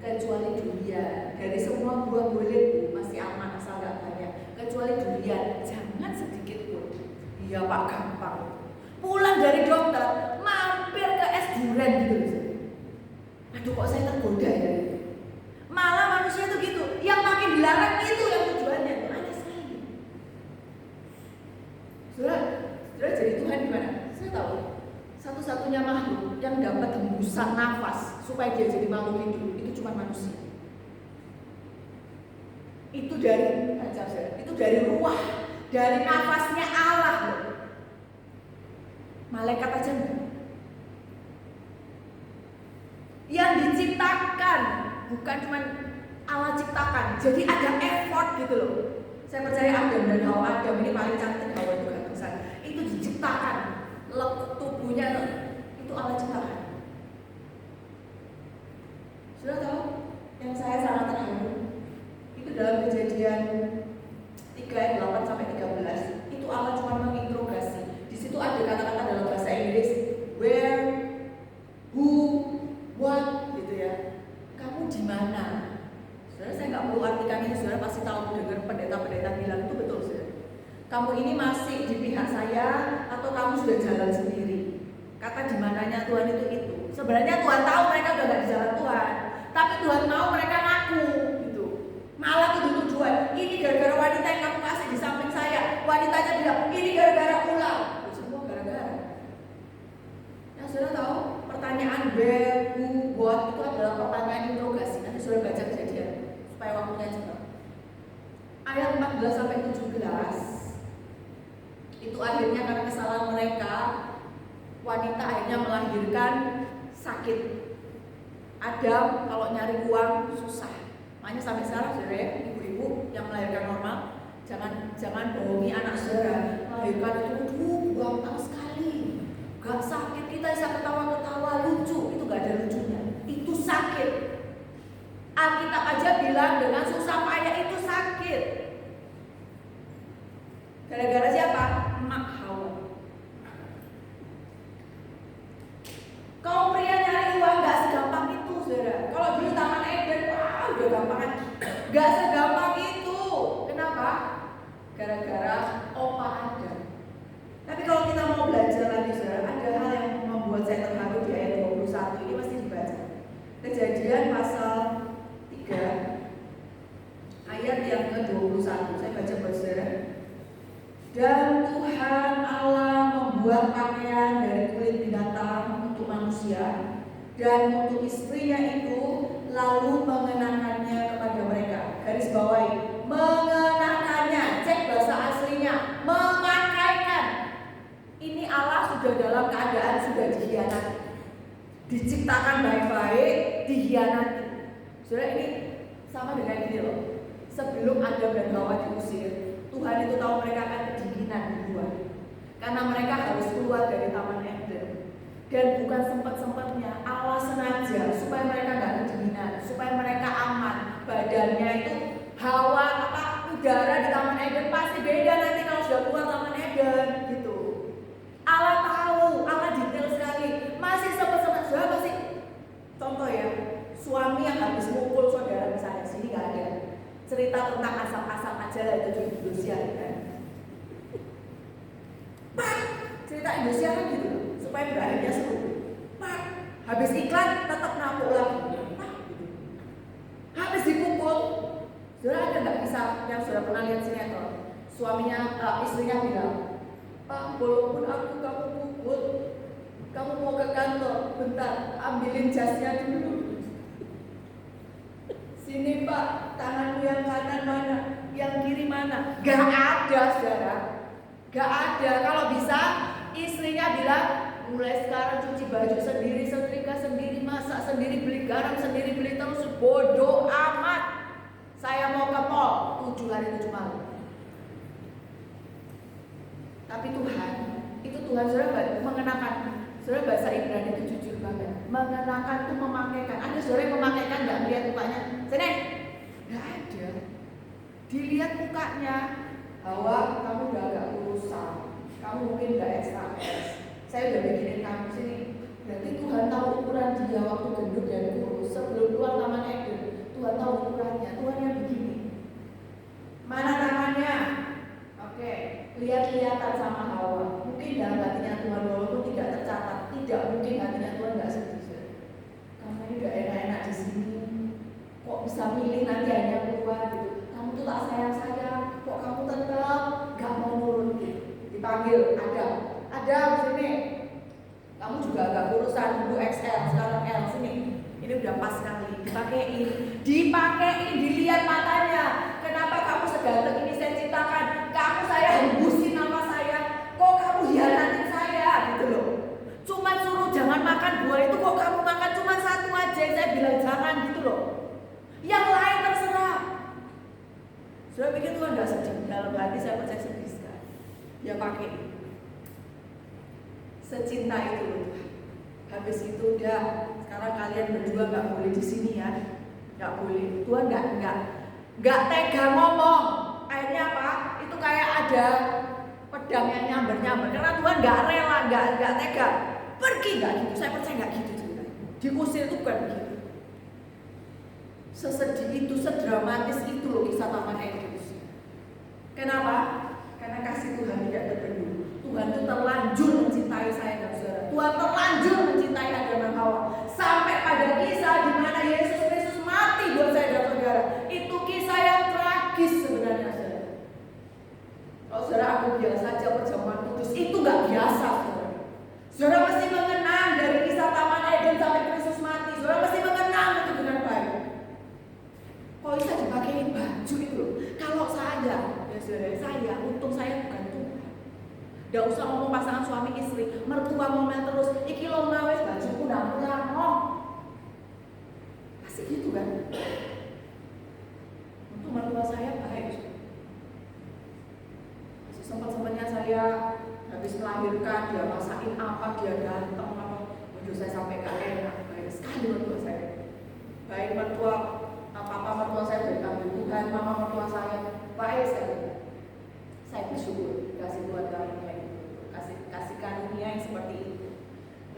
kecuali durian. Dari semua buah boleh Bu, masih aman asal nggak banyak, kecuali durian, jangan sedikit pun. Iya Pak, gampang. Pulang dari dokter, mampir ke es durian gitu. Aduh kok saya tergoda ya. Malah manusia itu gitu, yang makin dilarang itu yang tujuannya. Aneh sekali. Saudara jadi Tuhan gimana? Saya tahu. Satu supaya dia jadi makhluk hidup, itu cuma manusia. Itu dari ruah, dari nafasnya Allah loh. Malaikat aja enggak. Yang diciptakan bukan cuma Allah ciptakan, jadi ada effort gitu loh. Saya percaya Adam dan Hawa, Adam ini paling cantik, Hawa juga ganteng. Itu diciptakan, lekuk tubuhnya itu Allah ciptakan. Sudah tahu? Yang saya sangat terharu itu dalam Kejadian 3 ayat 8 sampai 13. Itu Allah cuma menginterogasi. Di situ ada kata-kata dalam bahasa Inggris where, who, what gitu ya. Kamu di mana? Saudara, saya nggak perlu artikan ini, saudara pasti tahu, dengar pendeta-pendeta bilang itu betul, saudara. Kamu ini masih di pihak saya atau kamu sudah jalan sendiri? Kata di mananya Tuhan itu. Sebenarnya Tuhan tahu mereka udah nggak di jalan Tuhan, tapi Tuhan mau mereka ngaku gitu. Malah tuduh-tuduhan, ini gara-gara wanita yang kamu kasih di samping saya. Wanitanya bilang ini gara-gara ular. Semua gara-gara. Nah, saudara tahu pertanyaan where, who, what itu adalah pertanyaan interogasi. Nanti saudara baca Kejadian supaya waktunya cepat. Ayat 14 sampai 17 itu akhirnya karena kesalahan mereka, wanita akhirnya melahirkan sakit. Adam kalau nyari uang susah. Makanya sampai sekarang saudara ya, ibu-ibu yang melahirkan normal jangan bohongi anak saudara. Melahirkan itu gampang sekali, gak sakit, kita bisa ketawa-ketawa lucu, itu gak ada lucunya, itu sakit. Alkitab aja bilang dengan susah payah itu sakit. Gara-gara siapa? Emak Hawa. Kaum pria nyari uang gak segampang itu, saudara. Kalau dulu Taman Eden, wah udah gampang. Gak segampang itu. Kenapa? Gara-gara opa Adam. Tapi kalau kita mau belajar lagi, saudara, ada hal yang membuat saya terharu di ayat 21. Ini mesti dibaca. Kejadian pasal 3 ayat yang ke-21. Saya baca buat saudara. Dan Tuhan Allah membuat pakaian dari kulit binatang untuk manusia dan untuk istrinya itu, lalu mengenakannya kepada mereka. Garis bawahi, mengenakannya. Cek bahasa aslinya, memakaikan. Ini Allah sudah dalam keadaan sudah dikhianati, diciptakan baik-baik, dikhianati. Saudara, ini sama dengan ini loh. Sebelum Adam dan Hawa diusir, Tuhan itu tahu mereka akan kedinginan di luar, karena mereka harus keluar dari Taman Eden. Dan bukan sempat-sempatnya, Allah sengaja supaya mereka nggak kedinginan, supaya mereka aman. Badannya itu Hawa udara di Taman Eden pasti beda nanti kalau sudah keluar Taman Eden gitu. Allah tahu, Allah detail sekali. Masih sempat-sempat saudara pasti contoh ya, suami yang habis mukul saudara misalnya, sini nggak ada. Cerita tentang asal-asal aja lah itu di Indonesia kan. Pak, cerita Indonesia kan gitu supaya berakhirnya seru. Pak, habis iklan tetap nampuk lagi. Pak, gitu. Habis dipukul, saudara ada nggak kisah yang sudah pernah lihat sinetron? Suaminya, istrinya bilang, Pak, walaupun kamu pukul, kamu mau ke kantor, bentar, ambilin jasnya dulu. Sini Pak, tanganmu yang kanan mana, yang kiri mana? Gak ada, saudara. Gak ada. Kalau bisa, istrinya bilang, mulai sekarang cuci baju sendiri, setrika sendiri, masak sendiri, beli garam sendiri, beli terus. Bodoh amat. Saya mau ke mall 7 hari 7 malam. Tapi Tuhan, itu Tuhan saudara mengenakan. Saudara bahasa Ibrani itu jujur banget. Mengenakan itu memakaikan. Ada saudara yang memakaikan nggak melihat mukanya? Sini, nggak ada. Dilihat mukanya. Hawa, kamu udah agak kurusan. Kamu mungkin nggak extra S. Saya udah bikinin kamu sini. Berarti Tuhan tahu ukuran dia waktu gendut dan kurus. Sebelum keluar Taman Eden, Tuhan tahu ukurannya. Tuhan yang begini. Mana tangannya? Oke, lihat-lihatan sama Hawa. Mungkin dalam hatinya Tuhan walaupun tidak tercatat, tidak mungkin hatinya Tuhan nggak sedih. Kamu ini udah enak-enak di sini. Kok bisa milih nanti hanya keluar gitu? Kamu tuh tak sayang-sayang. Kok kamu tetap nggak mau nurut gitu? Dipanggil Adam sini. Kamu juga agak kurusan, dulu XL, sekarang L sini. pas sekali, dipakein, dilihat matanya. Kenapa kamu seganteng ini saya ciptakan? Kamu saya hembusin nama saya, kok kamu hianatin saya gitu loh. Cuma suruh jangan makan buah itu, kok kamu makan cuma satu aja. Saya bilang jangan gitu loh. Yang lain terserah. Saya pikir Tuhan gak sedih. Dalam hati saya percaya sedih sekali. Ya pakai secinta itu loh. Habis itu udah, sekarang kalian berdua gak boleh di sini ya. Gak boleh. Tuhan gak tega ngomong. Akhirnya apa? Itu kayak ada pedang yang nyamber. Karena Tuhan gak rela, gak tega. Pergi gak gitu. Saya percaya gak gitu juga. Diusir itu bukan begitu. Sesedih itu, sedramatis itu loh kisah Taman Eden. Kenapa? Karena kasih Tuhan tidak terbendung. Tuhan itu terlanjur mencintai saya dan saudara. Tuhan terlanjur mencintai Adam dan Hawa. Sampai pada kisah di mana Yesus Kristus mati buat saya dan saudara. Itu kisah yang tragis sebenarnya saudara. Kalau saudara aku biasa aja perjamuan kudus, itu gak biasa saudara. Saudara mesti mengenang dari kisah Taman Eden sampai Kristus mati. Saudara mesti mengenang itu dengan baik. Kok bisa dipakein baju itu loh. Kalau saya, ya saudara, saya untung saya bukan Tuhan. Gak usah ngomong pasangan suami istri, mertua ngomel terus, iki lo ngawes bajuku ndak ngomong. Asik gitu kan? Untuk mertua saya baik. Sempat-sempatnya saya habis melahirkan, dia masakin apa, dia ganteng apa. Waduh saya sampai gak enak, baik sekali mertua saya. Baik mertua apa mertua saya berkabung Tuhan, mama mertua saya baik sekali. Saya bersyukur kasih Tuhan karunia itu, kasih karunia yang seperti itu.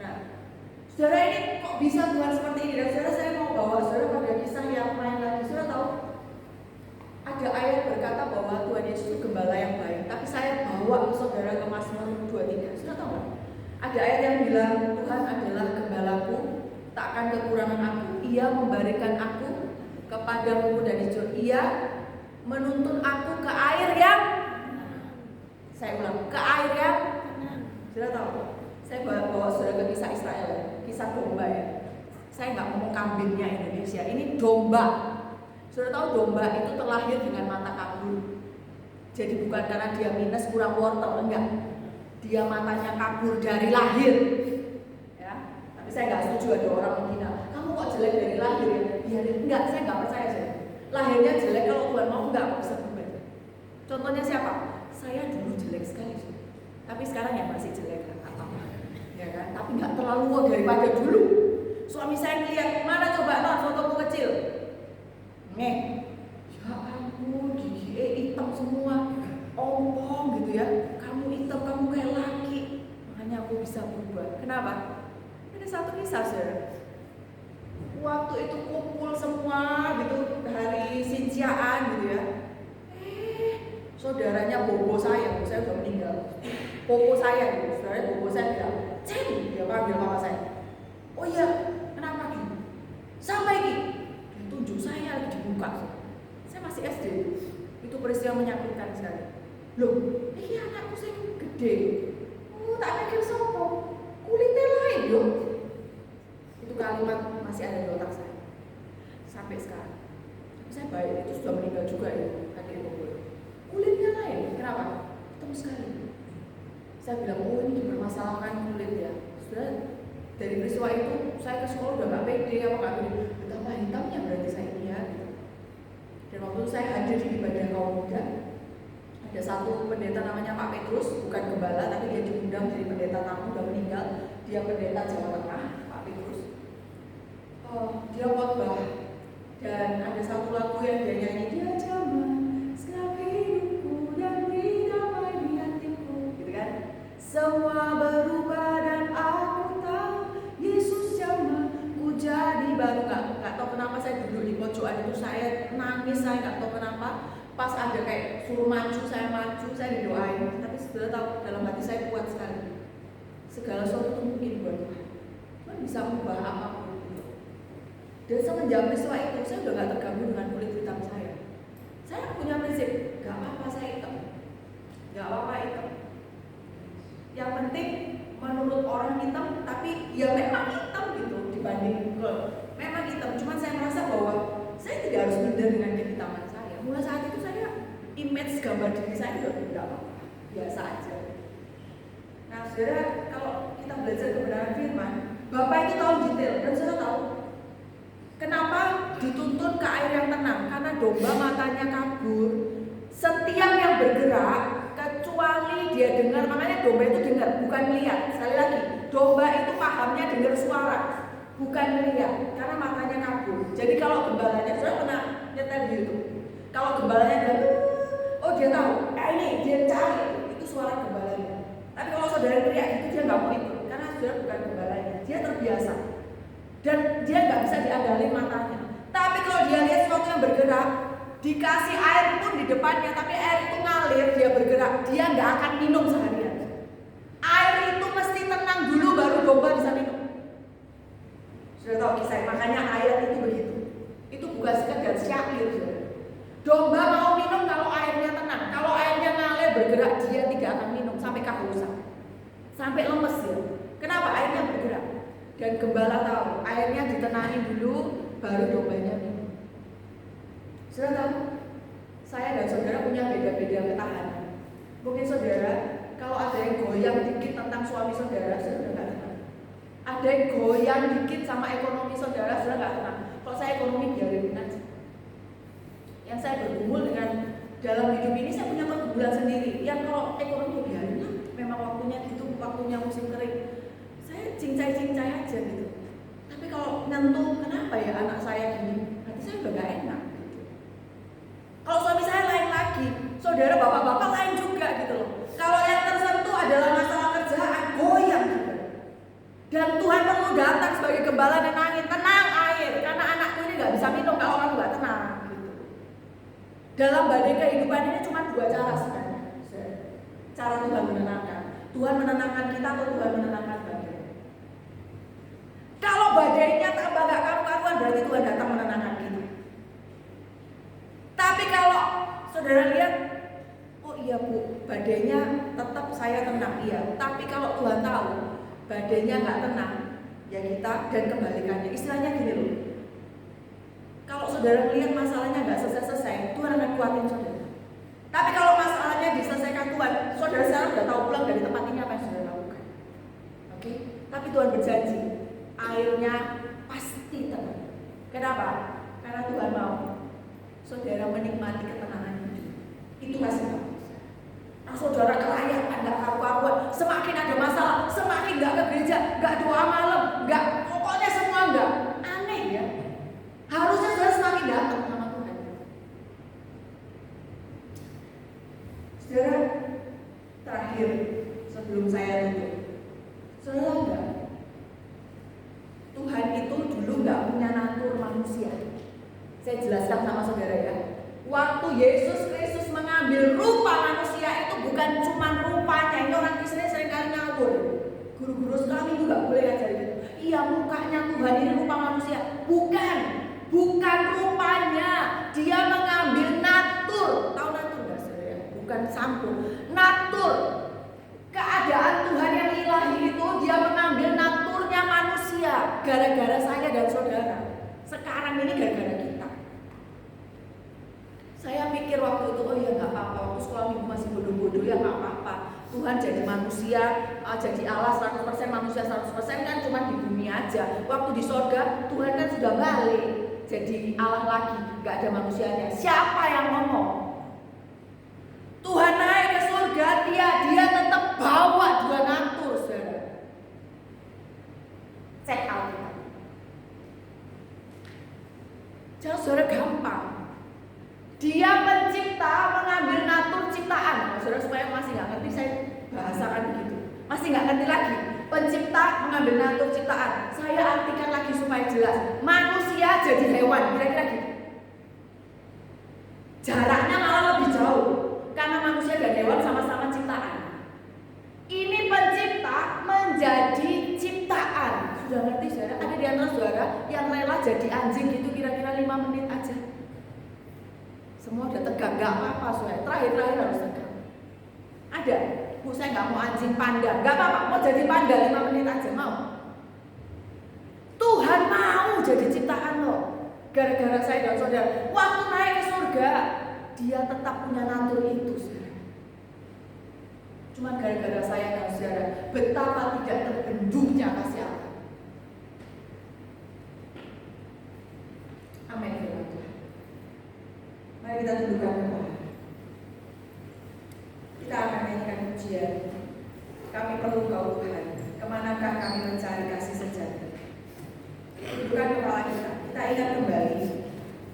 Nah, saudara ini kok bisa Tuhan seperti ini? Dan saudara saya mau bawa saudara pada kisah yang lain lagi. Saudara tahu ada ayat berkata bahwa Tuhan Yesus itu gembala yang baik. Tapi saya bawa saudara ke Mazmur 23. Saudara tahu nggak? Ada ayat yang bilang Tuhan adalah gembalaku, takkan kekurangan aku. Ia memberikan aku kepada rumput dan hijau. Ia menuntun aku ke air yang, saya ulang, ke air yang, sudah tahu. Saya bawa saudara ke kisah Israel, kisah domba ya. Saya nggak ngomong kambingnya Indonesia, ini domba. Sudah tahu domba itu terlahir dengan mata kabur. Jadi bukan karena dia minus kurang wortel, enggak. Dia matanya kabur dari lahir. Ya, tapi saya nggak setuju ada orang menghina. Kamu kok jelek dari lahir ya? Biarin, enggak, saya nggak percaya saya. Lahirnya jelek, kalau Tuhan mau enggak bisa berubah. Contohnya siapa? Saya dulu jelek sekali, tapi sekarang ya masih jelek kan, apa-apa, ya kan? Tapi nggak terlalu daripada dulu. Suami saya ngeliat, mana coba non fotoku kecil, ya ampun, gigi hitam semua, ompong gitu ya. Kamu hitam, kamu kayak laki, makanya aku bisa berubah. Kenapa? Ada satu kisah saudara. Waktu itu kumpul semua gitu hari Sinsiaan gitu ya. Saudaranya bobo saya udah meninggal. Bobo saya gitu, saudaranya bobo saya bilang, "Cen," dia panggil mama saya. "Oh iya, kenapa gitu?" "Sampai gitu." Dia tunjuk saya lagi dibuka. Saya masih SD. Itu peristiwa menyakitkan sekali. Loh, ini anakku sih gede. Oh, tak pikir sopo. Kulitnya lain yo. Itu kalimat masih ada di otak saya sampai sekarang. Saya baik, itu sudah meninggal juga ya, adik bobo. Kulitnya lain, kenapa? Hitam sekali. Saya bilang, oh ini dipermasalahkan kulit ya. Sudah dari peristiwa itu, saya ke sekolah udah gak pede, apa gak pede. Betapa hitamnya berarti saya ini ya. Gitu. Dan waktu itu saya hadir di ibadah kaum muda. Ada satu pendeta namanya Pak Petrus, bukan gembala, tapi dia diundang jadi pendeta tamu, udah meninggal. Dia pendeta Jawa Tengah, Pak Petrus. Dia khotbah dan ada satu lagu yang dia nyanyi, dia zaman sekarang hidupku dan berdamai di hatiku, gitu kan? Semua berubah dan aku tahu Yesus zaman ku jadi baru. Gak tahu kenapa saya duduk di pojokan itu, saya nangis, saya gak tahu kenapa. Pas ada kayak suruh maju, saya didoain. Tapi sudah tahu dalam hati saya kuat sekali. Segala sesuatu mungkin buat Tuhan. Tuhan bisa mengubah apapun. Dan semenjak peristiwa itu, saya udah gak terganggu dengan kulit hitam saya. Saya punya prinsip, gak apa-apa saya hitam, gak apa-apa hitam. Yang penting menurut orang hitam, tapi ya memang hitam gitu dibanding memang hitam. image gambar diri saya juga tidak apa-apa, biasa aja. Nah, saudara, kalau kita belajar kebenaran firman, Bapak itu tahu detail, dan saudara tahu kenapa dituntun ke air yang tenang, karena domba matanya kabur. Setiap yang bergerak, kecuali dia dengar, makanya domba itu dengar, bukan melihat. Sekali lagi, domba itu pahamnya dengar suara, bukan melihat, karena matanya kabur. Jadi kalau gembalanya, saudara pernah nyetel di YouTube, kalau gembalanya bilang, oh dia tahu, ini dia cari, itu suara gembalanya. Tapi kalau saudara teriak itu dia nggak mau ikut, karena saudara bukan gembalanya, dia terbiasa dan dia nggak bisa diandalin matanya. Tapi kalau dia lihat sesuatu yang bergerak, dikasih air pun di depannya, tapi air itu ngalir, dia bergerak, dia nggak akan minum seharian. Air itu mesti tenang dulu baru domba bisa minum. Sudah tahu kisah, makanya ayat itu begitu. Itu bukan sekedar syair, saudara. Domba mau minum kalau airnya tenang. Kalau airnya ngalir bergerak, dia tidak akan minum sampai kehausan, sampai lemes ya. Kenapa? Airnya bergerak. Dan gembala tahu, airnya ditenangin dulu, baru dombanya minum. Sudah tahu? Saya dan saudara punya beda-beda ketahanan. Mungkin saudara, kalau ada yang goyang dikit tentang suami saudara, saudara nggak tenang. Ada yang goyang dikit sama ekonomi saudara, saudara nggak tenang. Kalau saya ekonomi biarin aja. Yang saya bergumul dengan dalam hidup ini, saya punya pergumulan sendiri. Yang kalau ekonomi biarin lah, memang waktunya gitu, waktunya musim kering. Saya cincai-cincai aja gitu. Tapi kalau nyentuh, kenapa ya anak saya gini? Berarti saya udah gak enak gitu. Kalau suami saya lain lagi, saudara bapak-bapak lain juga gitu loh. Kalau yang tersentuh adalah masalah kerjaan, goyang juga. Dan Tuhan perlu datang sebagai gembala dan angin, tenang air, karena anakku ini gak bisa minum kalau kamu gak tenang. Dalam badai kehidupan ini cuma dua cara sebenarnya. Cara Tuhan menenangkan. Tuhan menenangkan kita atau Tuhan menenangkan badai. Kalau badainya tambah gak karu-karuan, berarti Tuhan datang menenangkan kita. Tapi kalau saudara lihat, oh iya bu, badainya tetap saya tenang, iya. Tapi kalau Tuhan tahu badainya gak tenang, ya kita dan kebalikannya. Istilahnya gini loh. Kalau saudara melihat masalahnya nggak selesai-selesai, Tuhan akan kuatin saudara. Tapi kalau masalahnya diselesaikan Tuhan, saudara sekarang sudah tahu pulang dari tempat ini apa yang saudara lakukan. Oke? Tapi Tuhan berjanji, airnya pasti tenang. Kenapa? Karena Tuhan mau saudara menikmati ketenangan hidup. Itu kasih tahu. Nah, saudara kelayakan, nggak karu-karuan, semakin ada masalah, semakin nggak ke gereja, nggak doa malam, nggak, pokoknya semua nggak. Aneh ya. Harusnya saudara semakin datang sama Tuhan. Saudara, terakhir sebelum saya tutup, saudara enggak? Tuhan itu dulu nggak punya natur manusia. Saya jelaskan sama saudara ya. Waktu Yesus Kristus mengambil rupa manusia itu bukan cuma rupanya. Ini orang Kristen seringkali ngawur. Guru-guru sekolah minggu nggak boleh ajar gitu. Iya, mukanya Tuhan ini rupa manusia. Bukan rupanya. Dia mengambil natur. Tahu natur nggak saudara? Bukan sampul. Natur. Keadaan Tuhan yang ilahi itu dia mengambil naturnya manusia. Gara-gara saya dan saudara. Sekarang ini gara-gara kita. Saya pikir waktu itu, oh ya nggak apa-apa, waktu sekolah minggu masih bodoh-bodoh ya nggak apa-apa. Tuhan jadi manusia, jadi Allah 100%, manusia 100% kan cuma di bumi aja. Waktu di sorga, Tuhan kan sudah balik jadi Allah lagi, nggak ada manusianya. Siapa yang ngomong? Tuhan naik ke surga, dia tetap bawa dua natur, saudara. Cek Alkitab. Jangan saudara gampang. Dia pencipta mengambil natur ciptaan. Saudara supaya masih nggak ngerti, saya bahasakan begitu. Masih nggak ngerti lagi. Pencipta mengambil natur ciptaan. Saya artikan lagi supaya jelas. Manusia jadi hewan, kira-kira gitu. Jaraknya malah lebih jauh. Karena manusia dan hewan sama-sama ciptaan. Ini pencipta menjadi ciptaan. Sudah ngerti saudara? Ada di antara saudara yang rela jadi anjing gitu kira-kira 5 menit aja. Semua udah tegang, gak apa-apa saudara. Terakhir harus tegang. Ada, bu saya gak mau anjing panda. Gak apa-apa, mau jadi panda 5 menit aja, mau. Tuhan mau jadi ciptaan loh. Gara-gara saya dan saudara. Waktu naik ke surga, dia tetap punya natur itu, saudara. Cuma gara-gara saya dan saudara, betapa tidak terbendungnya kasih Allah. Amin. Mari kita dudukkan kepala. Kita akan nyanyikan pujian. Kami perlu Kau Tuhan. Kemanakah kami mencari kasih sejati? Dudukkan kepala kita. Kita ingat kembali.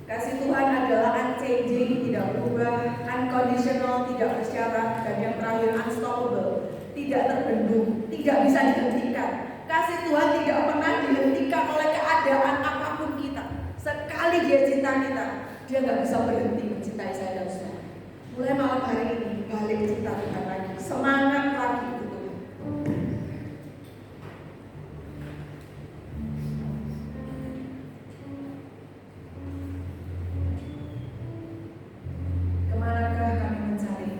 Kasih Tuhan adalah unchanging, tidak berubah, unconditional, tidak bersyarat, dan yang terakhir unstoppable, tidak terbendung, tidak bisa dihentikan. Kasih Tuhan tidak pernah dihentikan oleh keadaan apapun kita. Sekali Dia cinta kita, Dia nggak bisa berhenti mencintai saya dan saudara. Mulai malam hari ini balik cinta Tuhan lagi, semangat lagi untuk Tuhan. Kemanakah kami mencari?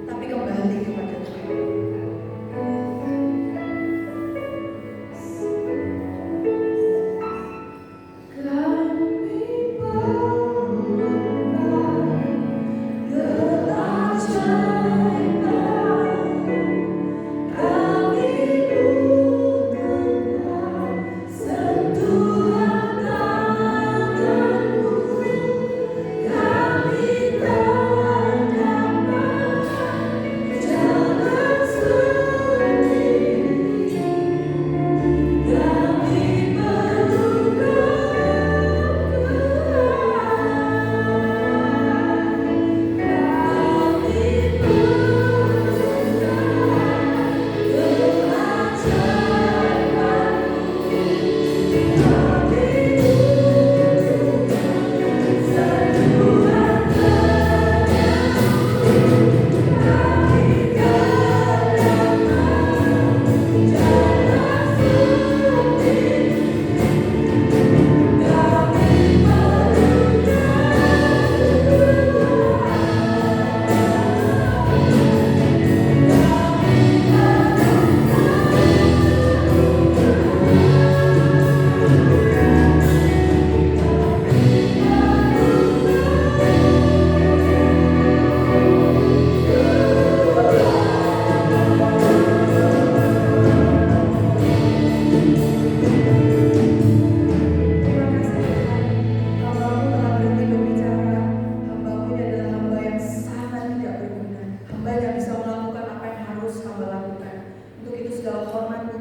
Tapi kembali kepada Tuhan.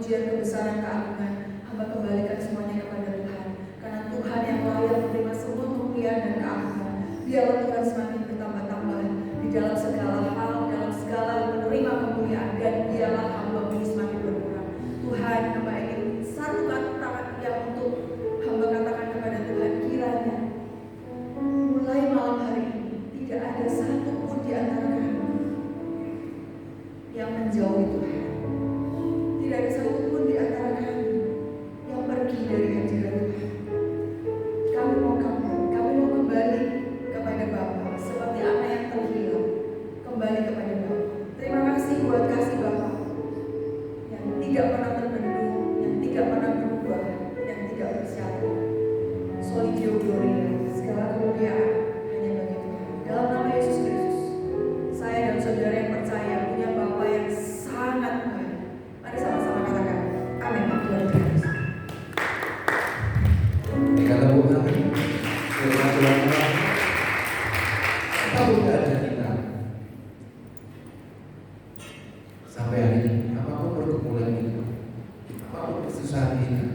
kemuliaan, kebesaran, keagungan, hamba kembalikan semuanya kepada Tuhan. Karena Tuhan yang layak menerima semua kemuliaan dan keagungan. Biarlah Tuhan semakin bertambah-tambah di dalam segala hal, dalam segala menerima kemuliaan, dan biarlah hamba ini semakin berkurang. Tuhan, hamba ingin satu kata yang untuk hamba katakan kepada Tuhan, kiranya mulai malam hari ini tidak ada satu pun di antara kami yang menjauhi Tuhan. Tidak ada satu pun di antara kami yang pergi dari hadirat Tuhan. Kami mau kembali kepada Bapa seperti anak yang terhilang, kembali kepada Bapa. Terima kasih buat kasih Bapa yang tidak pernah terbendung, yang tidak pernah berubah, yang tidak bersatu. Soli Deo Gloria, segala kemuliaan hanya bagi Tuhan. Dalam nama Yesus Kristus, saya dan saudara yang percaya punya Bapa yang sangat baik. Mari sama-sama katakan, amin. Tuhan Yesus. Kata Tuhan, firman Tuhan, apapun keadaan kita sampai hari ini, apapun pergumulan kita, apapun kesusahan kita,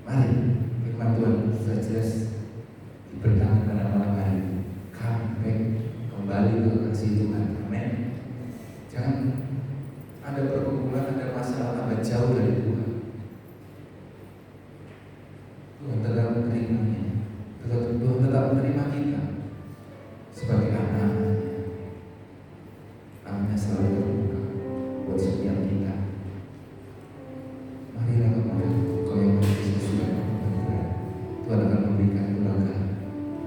mari firman Tuhan sudah jelas diberitakan pada malam hari ini. Kembali ke kasih Tuhan, amin. Jangan ada pergumulan, ada masalah, tambah jauh dari Tuhan. Tuhan tetap menerimanya, Tuhan tetap menerima kita sebagai anak-anaknya. Tangannya selalu terbuka buat setiap kita. Marilah kepada Kau yang Maha Suci dan Pembenaran. Tuhan akan memberikan uragan,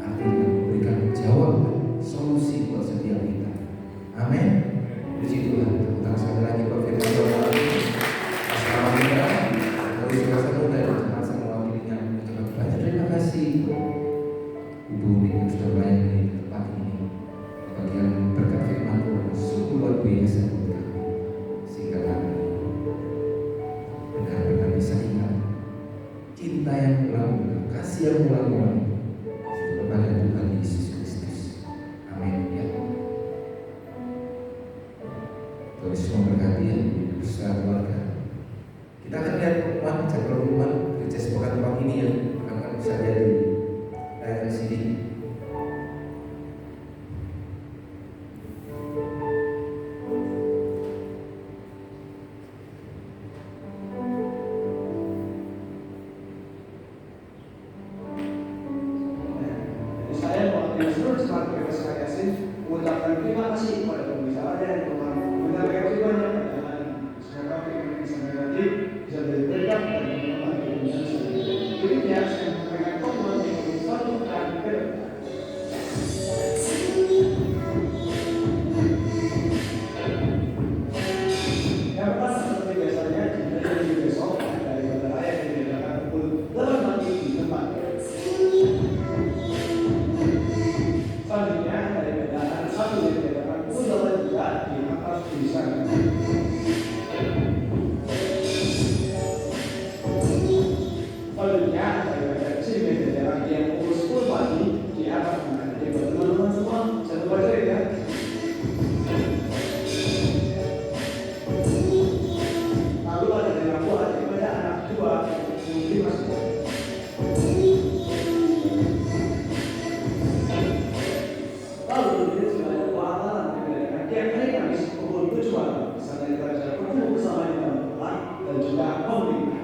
artinya memberikan jawaban, solusi buat setiap kita. Amin. Puji Tuhan. Tepuk tangan sekali lagi buat firman Tuhan. Assalamualaikum. Dari Surasa Muda dan Semasa mewakilinya mengucapkan banyak terima kasih Ibu yang sudah melayani di tempat ini. Bagian berkat firman Tuhan sungguh luar biasa buat kami, sehingga kami benar-benar bisa ingat cinta yang ulang-ulang, kasih yang ulang-ulang kepada Tuhan Yesus Kristus. Amin ya. Tuhan Yesus memberkati ya, beserta keluarga. Kita akan lihat pengumuman jadwal pengumuman gereja sepekan tempat ini ya, akan bisa lihat di layar sini. Saya mewakili seluruh jemaat Gereja Serai Kasih mengucapkan terima kasih kepada pembicara dan Tuhan menyampaikan firman-Nya pada hari ini. Semoga firman yang disampaikan tadi bisa menjadi berkat dan bermanfaat bagi dunia sekalian. Berikutnya saya menyampaikan pengumuman yang satu dan kedua. Yang pertama seperti biasanya dari besok dari Bandar Raya diadakan pukul 8 pagi di tempat. Selanjutnya dari kendaraan satu yang diadakan pukul 8 juga di atas tulisan. Selanjutnya dari kendaraan sini yang diadakan yang pukul 10 pagi di atas tulisan. Jadi buat teman-teman semua satu baca ya. Lalu ada dari Rabu ada ibadah anak dua yang masuk. Lalu kemudian sudah ada pelajaran yang tiap hari Kamis pukul 7 pagi. Di sana kita bisa bertemu bersama di dalam Tuhan dan juga pemerintah.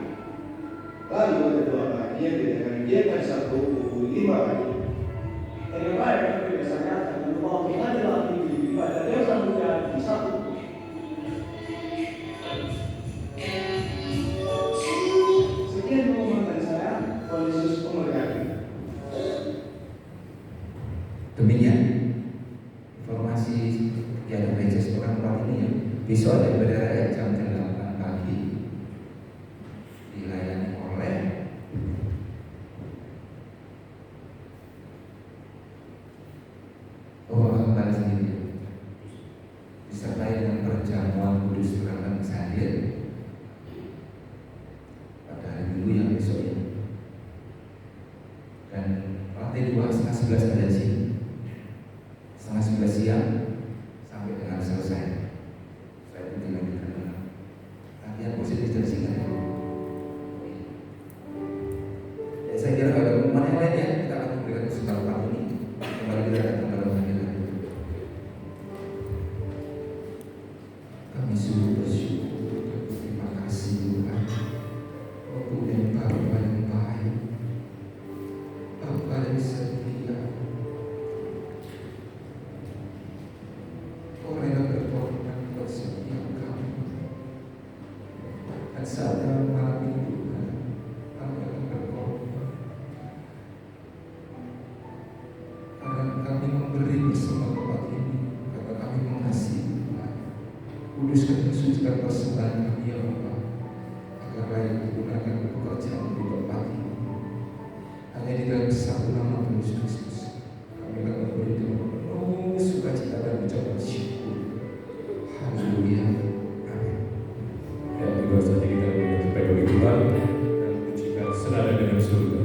Lalu ada dua pagi yang diadakan tiap Sabtu pukul 5 pagi. Dan yang lain seperti biasanya jangan lupa untuk hadir lagi di ibadah dewasa muda di Sabtu. Sekian pengumuman dari saya, Tuhan Yesus memberkati. Demikian informasi kegiatan gereja sepekan tempat ini ya. Besok ada ibadah raya jam 8 pagi dilayani oleh Bapak Kepala sendiri, disertai dengan perjamuan kudus berangkat hadir pada hari Minggu yang besok ini. Dan lantai 2 setengah 11 ada di sini, setengah 11 siang sampai dengan selesai. Saya itu dilanjutkan Kuduskan dan sucikan persembahan kami ya Bapa, agar layak digunakan untuk pekerjaan di tempat ini. Hanya di dalam satu nama Tuhan Yesus Kristus kami akan memberi dengan penuh sukacita dan ucapan syukur. Haleluya. Amin. Dan tiba saja kita berikan supaya bagi Tuhan dan pujikan senada dengan surga.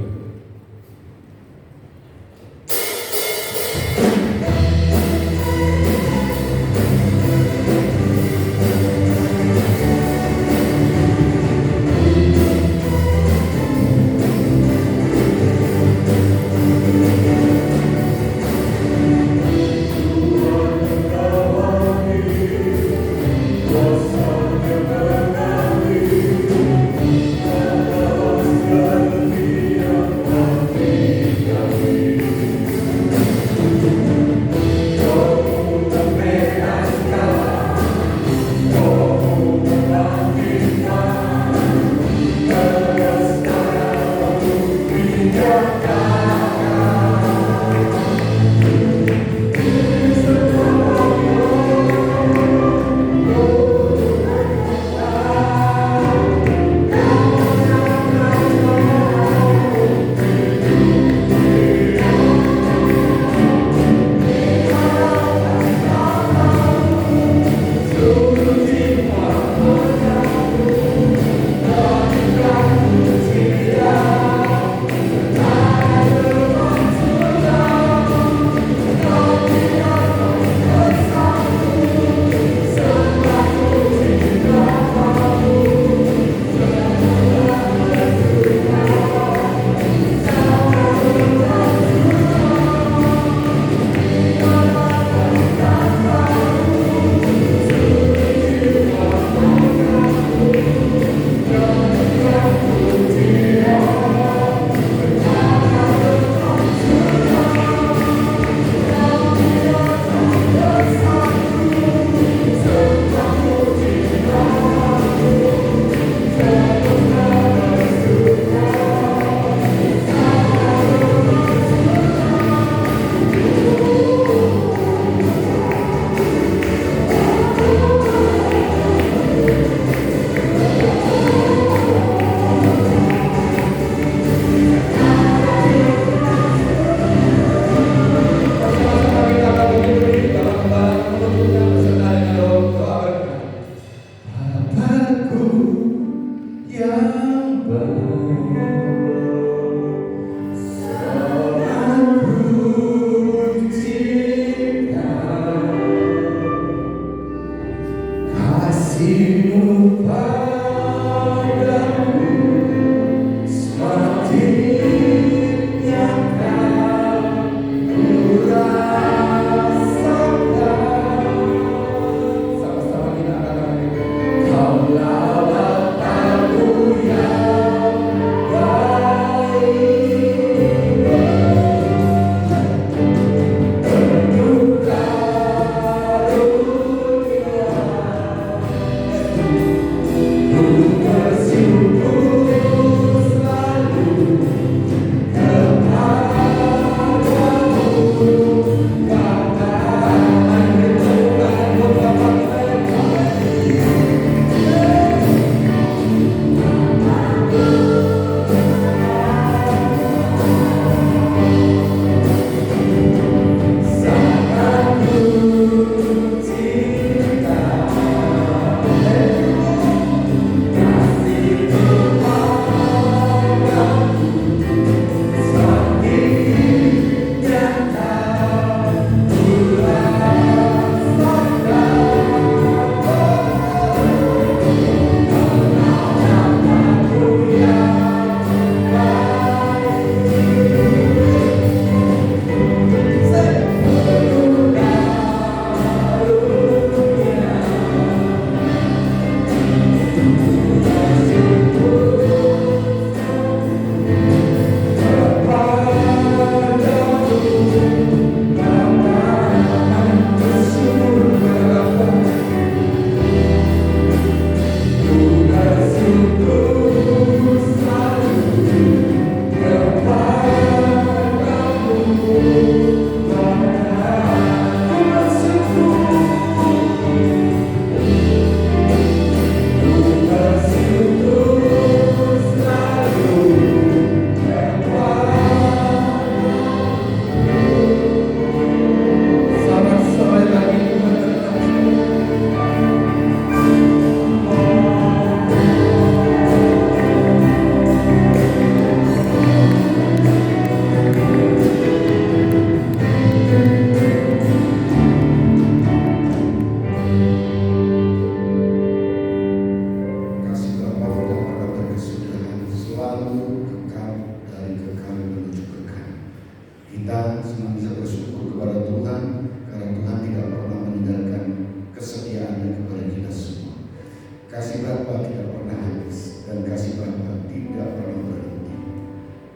Kasih Bapa tidak pernah habis dan kasih Bapa tidak pernah berhenti.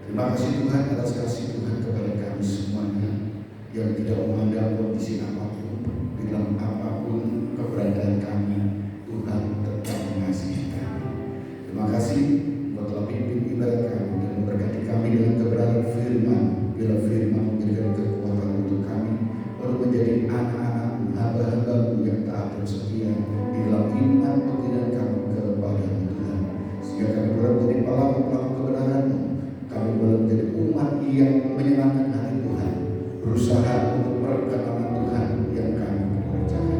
Terima kasih Tuhan atas kasih Tuhan kepada kami semuanya yang tidak memandang kondisi apapun, di dalam apapun keberadaan kami, Tuhan tetap mengasihi kami. Terima kasih buat telah pimpin ibadah kami dan memberkati kami dengan kebenaran firman. Bila firman memberikan kekuatan untuk kami untuk menjadi anak-anak-Mu, hamba-hamba-Mu yang taat dan setia di dalam iman pengabdian kami kepada-Mu Tuhan. Sehingga kami boleh menjadi pelaku-pelaku kebenaran-Mu. Kami boleh menjadi umat yang menyenangkan hati Tuhan, berusaha untuk perkenanan Tuhan yang kami percaya.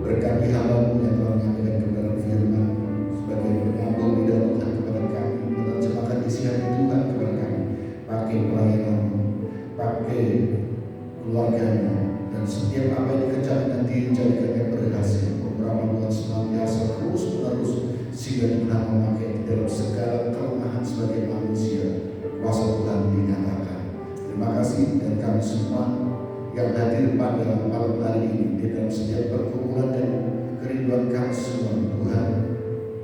Berkati hamba-Mu yang telah menyampaikan kebenaran firman sebagai penyambung lidah Tuhan kepada kami, menerjemahkan isi hati Tuhan kepada kami. Pakai pelayanan-Mu, pakai keluarganya, dan setiap apa yang dikerjakan dijadikannya berhasil. Pemeraman Tuhan senantiasa terus menerus sehingga Tuhan memakai di dalam segala kelemahan sebagai manusia. Kuasa Tuhan dinyatakan. Terima kasih, dan kami semua yang hadir pada malam hari ini di dalam setiap perkumpulan dan kerinduan kami semua, Tuhan,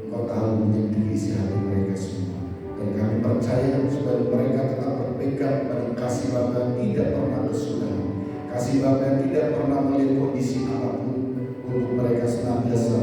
Engkau tahu menjadi isi hati mereka semua. Dan kami percaya supaya mereka tetap berpegang pada kasih Bapa tidak pernah kesudahan, kasih Bapa yang tidak pernah melihat kondisi apapun, untuk mereka senantiasa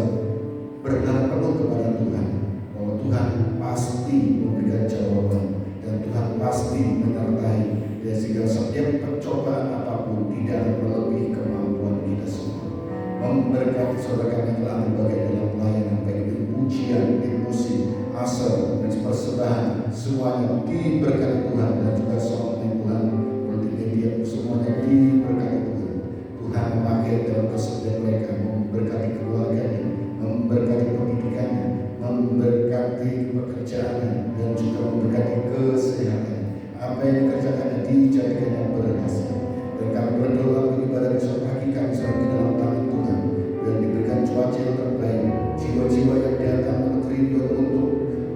berharap penuh kepada Tuhan, bahwa Tuhan pasti memberikan jawaban dan Tuhan pasti menyertai, dan sehingga setiap percobaan apapun tidak melebihi kemampuan kita semua. Memberkati saudara kami telah berbagai dalam pelayanan, baik itu pujian, musik, asal, dan persembahan, semuanya diberkati Tuhan, dan juga soal Tuhan multimedia semuanya diberkati Tuhan. Tuhan memakai dalam kesediaan mereka, memberkati keluarganya, memberkati pendidikannya, memberkati pekerjaannya, dan juga memberkati kesehatan. Apa yang dikerjakannya dijadikannya berhasil. Dan kami berdoa untuk ibadah besok pagi kami selalu di dalam tangan Tuhan, dan diberikan cuaca yang terbaik, jiwa-jiwa yang datang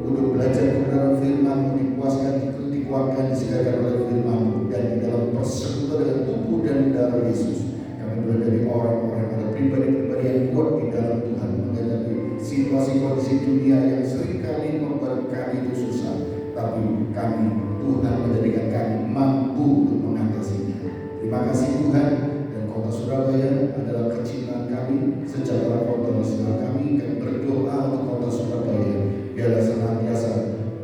untuk belajar kebenaran firman, dipuaskan, dikuatkan, disediakan oleh firman, dan di dalam persekutuan dengan tubuh dan darah Yesus. Kami boleh dari orang-orang yang ada pribadi-pribadi yang kuat di dalam Tuhan, menghadapi situasi kondisi dunia yang seringkali membuat kami itu susah, tapi kami, Tuhan menjadikan kami mampu untuk mengatasinya. Terima kasih Tuhan. Dan kota Surabaya adalah kecintaan kami, sejahtera kota nasional kami. Kami berdoa untuk kota Surabaya, biarlah senantiasa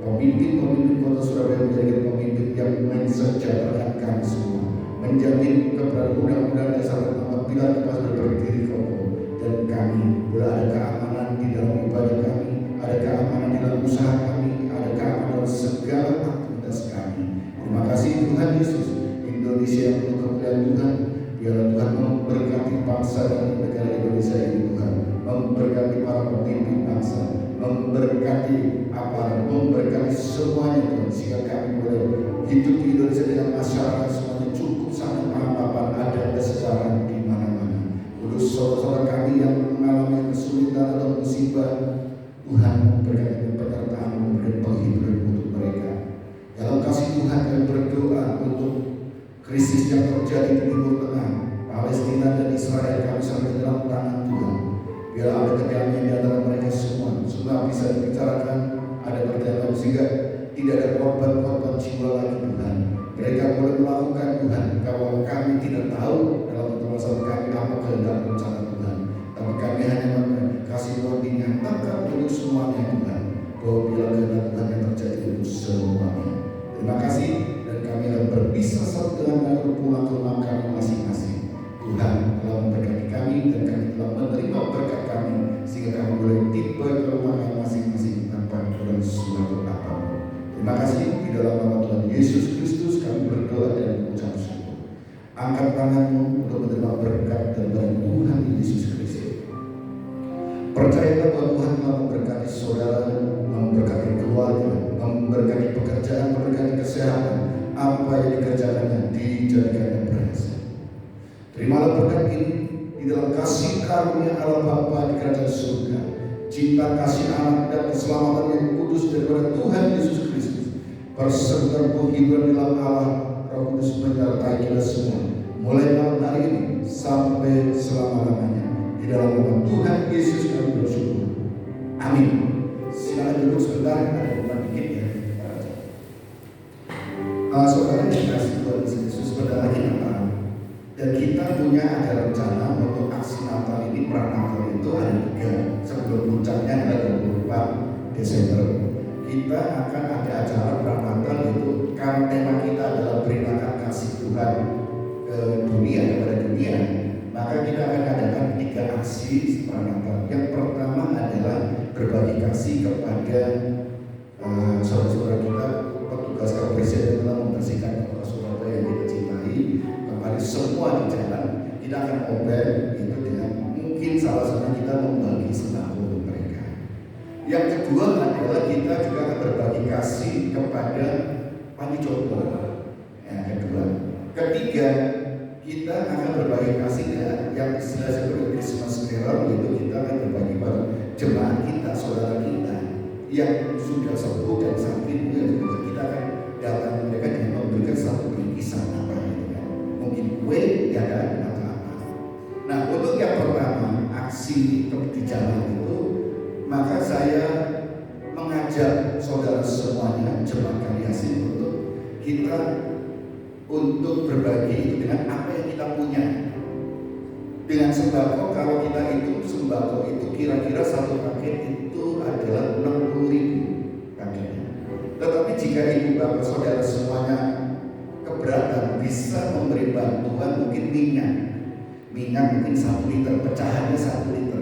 pemimpin kota Surabaya menjadi pemimpin yang mensejahterakan kami semua, menjamin keberadaan undang-undang dasar apabila kita sudah berdiri kokoh, dan kami boleh ada keamanan di dalam ibadah kami, ada keamanan di dalam usaha kami, ada keamanan dalam segala aktivitas kami. Terima kasih Tuhan Yesus. Indonesia yang penuh kemuliaan Tuhan, biarlah Tuhan memberkati bangsa dan negara Indonesia ini Tuhan, memberkati para pemimpin bangsa, memberkati aparat, memberkati semuanya Tuhan, sehingga kami boleh hidup di Indonesia dengan masyarakat semuanya cukup sangat mapan, ada kesetaraan di mana-mana. Untuk saudara-saudara kami yang mengalami kesulitan atau musibah, Tuhan berkati penyertaan, memberi penghiburan untuk mereka. Dalam kasih Tuhan kami berdoa untuk krisis yang terjadi di Timur Tengah, Palestina dan Israel, kami sampai dalam tangan Tuhan. Biar ada kedamaian di antara mereka semua bisa dibicarakan, ada perjalanan sehingga tidak ada korban-korban jiwa lagi Tuhan. Mereka boleh melakukan Tuhan, kalau kami tidak tahu dalam permasalahan kami apa kehendak rencana Tuhan, tapi kami hanya kasih Tuhan dinyatakan untuk semuanya Tuhan, bahwa bila kehendak Tuhan yang terjadi untuk semuanya. Terima kasih, dan kami akan berpisah satu dengan lain pulang ke rumah kami masing-masing. Tuhan telah memberkati kami, dan kami telah menerima berkat kami, sehingga kami boleh tiba ke rumah kami masing-masing tanpa kurang suatu apapun. Terima kasih, di dalam nama Tuhan Yesus Kristus kami berdoa dan mengucap syukur. Angkat tanganmu untuk menerima berkat dari Tuhan Yesus Kristus. Percayalah bahwa Tuhan telah memberkati saudara, memberkati keluarga, memberkati pekerjaan, memberkati kesehatan. Apa yang dikerjakannya dijadikannya berhasil. Terimalah berkat ini di dalam kasih karunia Allah Bapa di kerajaan surga, cinta kasih anak dan keselamatan yang kudus daripada Tuhan Yesus Kristus, persekutuan penghiburan di dalam Allah Roh Kudus menyertai kita semua, mulai malam hari ini sampai selama-lamanya. Di dalam nama Tuhan Yesus kami bersyukur. Amin. Amin. Silakan duduk sebentar, ada beban dikit ya. Saudara yang dikasih Tuhan Yesus, sebentar lagi Natal. Dan kita punya ada rencana untuk aksi Natal ini, Natal itu ada 3. Sebelum puncaknya adalah 24 Desember. Kita akan ada acara Natal itu, karena tema kita adalah beritakan kasih Tuhan ke dunia, kepada dunia. Maka kita akan adakan 3 aksi Natal. Yang pertama adalah berbagi kasih kepada saudara-saudara kita, petugas kebersihan telah membersihkan kota Surabaya yang kita cintai, kepada semua di jalan. Kita akan mobile itu dengan mungkin salah satunya kita membagi sembako untuk mereka. Yang kedua adalah kita juga akan berbagi kasih kepada panti jompo. Yang kedua, ketiga kita akan berbagi kasih yang istilah seperti Christmas Carol, yaitu kita akan berbagi pada jemaat kita, saudara kita yang sudah sembuh dan sakit, kita akan datang mereka dengan memberikan satu bingkisan apa gitu kan, mungkin kue ya kan atau apa. Nah untuk yang pertama aksi di jalan itu, maka saya mengajak saudara semuanya jemaat Kaliasin untuk kita untuk berbagi itu dengan apa yang kita punya. Dengan sembako, kalau kita hitung sembako itu kira-kira satu paket itu adalah 60.000 paketnya. Tetapi jika ibu bapak saudara semuanya keberatan bisa memberi bantuan mungkin minyak mungkin 1 liter, pecahannya 1 liter.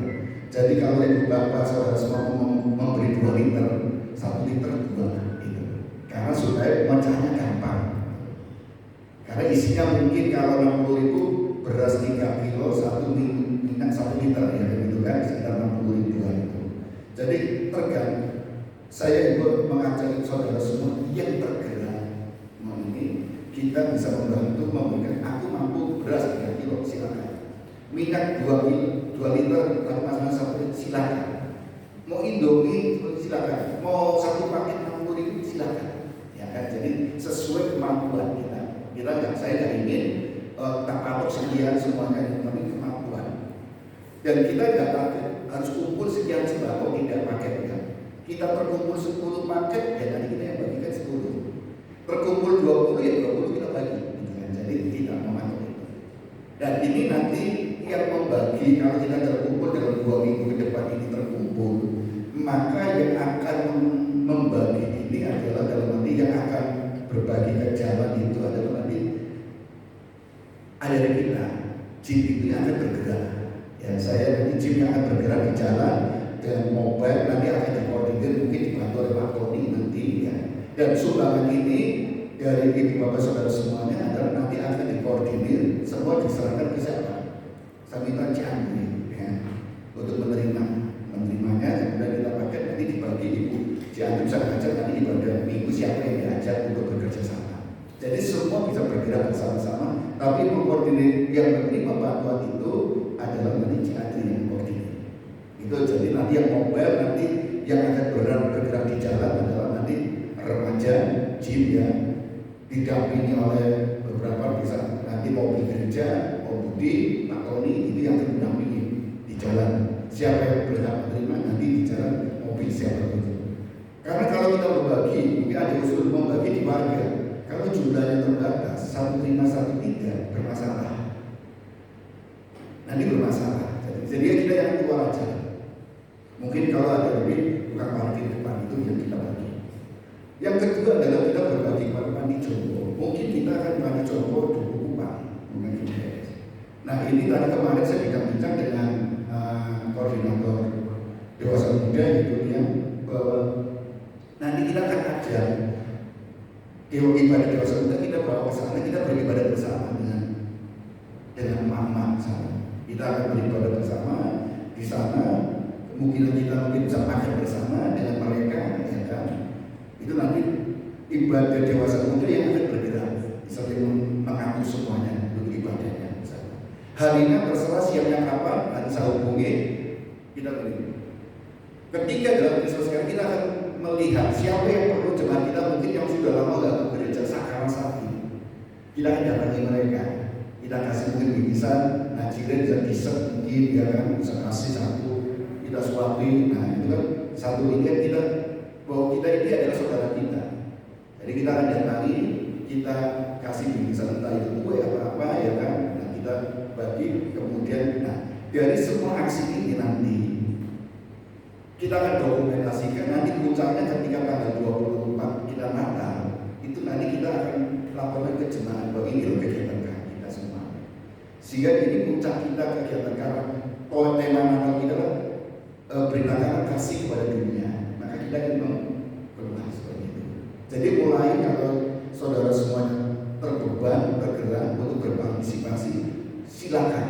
Jadi kalau ibu bapak saudara semua memberi 2 liter, 1 liter 2 itu. Karena supaya pecahnya gampang. Karena isinya mungkin kalau 60.000 beras 3 kilo, 1 minyak 1 liter ya gitu kan, sekitar 60.000-an itu. Jadi tergantung. Saya juga mengajak saudara semua yang tergerak ini kita bisa membantu memberikan. Aku mampu beras 3 kilo silakan, minyak 2 liter atau mas-mas 1 silakan, mau Indomie silakan, mau 1 paket 60.000 silakan ya kan. Jadi sesuai kemampuan kita. Saya nggak ingin tak patok sekian semuanya, tapi kemampuan. Dan kita nggak harus kumpul sekian sembako, tidak paket ya. Kita terkumpul 10 paket ya nanti kita yang bagikan 10. Terkumpul 20 ya 20 kita bagi. Gitu kan. Jadi tidak mematok itu. Dan ini nanti yang membagi, kalau kita terkumpul dalam 2 minggu ke depan ini terkumpul, maka yang akan membagi ini adalah dalam nanti yang akan berbagi ke jalan itu adalah nanti ada dari kita, Jim itu yang akan bergerak. Ya, saya nanti Jim yang akan bergerak di jalan dengan mobile, nanti akan dikoordinir mungkin dibantu oleh Pak Tony nanti ya. Dan sumbangan ini dari ibu bapak saudara semuanya adalah nanti akan dikoordinir, semua diserahkan ke siapa? Saya minta Cianjur ya, untuk menerimanya, kemudian kita pakai nanti dibagi ibu Cianjur bisa ngajak nanti ibadah minggu siapa yang diajak untuk bekerja sama. Jadi semua bisa bergerak bersama-sama, tapi mengkoordinir yang menerima bantuan itu adalah nanti Cianjur yang koordinir. Itu jadi nanti yang mobile, nanti yang akan bergerak di jalan adalah nanti remaja, Jim yang didampingi oleh beberapa bisa nanti mobil gereja, Budi, Pak Tony itu yang mendampingi di jalan. Siapa yang berhak menerima nanti di jalan mobil siapa itu. Karena kalau kita berbagi, mungkin ada usul membagi di warga. Kalau jumlahnya terbatas, 1 5 1 3 bermasalah. Nanti bermasalah. Jadi kita yang keluar aja. Mungkin kalau ada lebih bukan parkir depan itu yang kita bagi. Yang kedua adalah kita berbagi kepada panti jompo. Mungkin kita akan panti jompo 20 upah, bukan kita. Nah ini tadi kemarin saya bincang-bincang dengan koordinator dewasa muda gitu yang bahwa nanti kita akan ajak ibadah dewasa muda, kita bawa ke sana, kita beribadah bersama dengan mama sana. Kita akan beribadah bersama di sana. Kemungkinan kita mungkin bisa makan bersama dengan mereka, ya kan? Itu nanti ibadah dewasa muda yang akan bergerak, saling mengatur semuanya untuk ibadahnya. Hari ini terserah siapnya kapan, nanti saya hubungi kita beri. Ketika dalam Kristus sekarang kita akan melihat siapa yang perlu jemaat kita mungkin yang sudah lama nggak ke gereja sekarang saat ini. Kita akan datangi mereka, kita kasih mungkin bingkisan, najirin dan dessert mungkin ya kan bisa kasih satu. kita suapin. Nah itu kan satu ini kan kita bahwa kita ini adalah saudara kita. Jadi kita akan datangi, kita kasih bingkisan entah itu kue apa ya kan. Nah kita bagi kemudian. Nah dari semua aksi ini nanti kita akan dokumentasikan nanti puncaknya ketika tanggal 24 kita Natal. Itu nanti kita akan laporkan ke jemaat bahwa ini loh kegiatan kita semua. Sehingga ini puncak kita kegiatan karena tema Natal kita beritakan kasih kepada dunia. Maka kita ingin berubah seperti itu. Jadi mulai kalau saudara semuanya terbeban bergerak untuk berpartisipasi, silakan.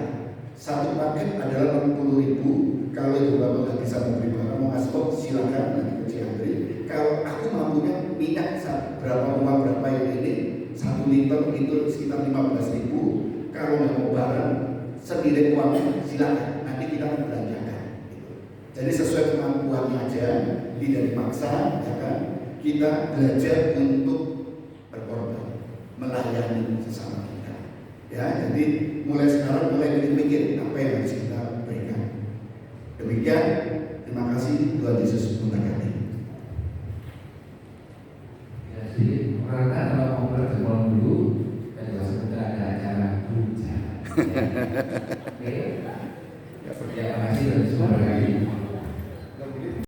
Satu paket adalah 60.000. Kalau ibu bapak nggak bisa memberi barang mau ngasih kok silakan nanti ke Ciandri. Kalau aku mampunya minyak berapa uang berapa yang ini 1 liter itu sekitar 15.000. Kalau nggak mau barang sendiri uangnya silakan. Nanti kita akan belanjakan. Gitu. Jadi sesuai kemampuannya aja, tidak dipaksa, ya kan? Kita belajar untuk berkorban, melayani sesama kita. Ya, jadi mulai sekarang mulai mikir apa yang harus kita berikan. Demikian, terima kasih Tuhan Yesus memberkati. Ya, jadi Rata kalau mau berjemur dulu, dan sebentar ada acara puja.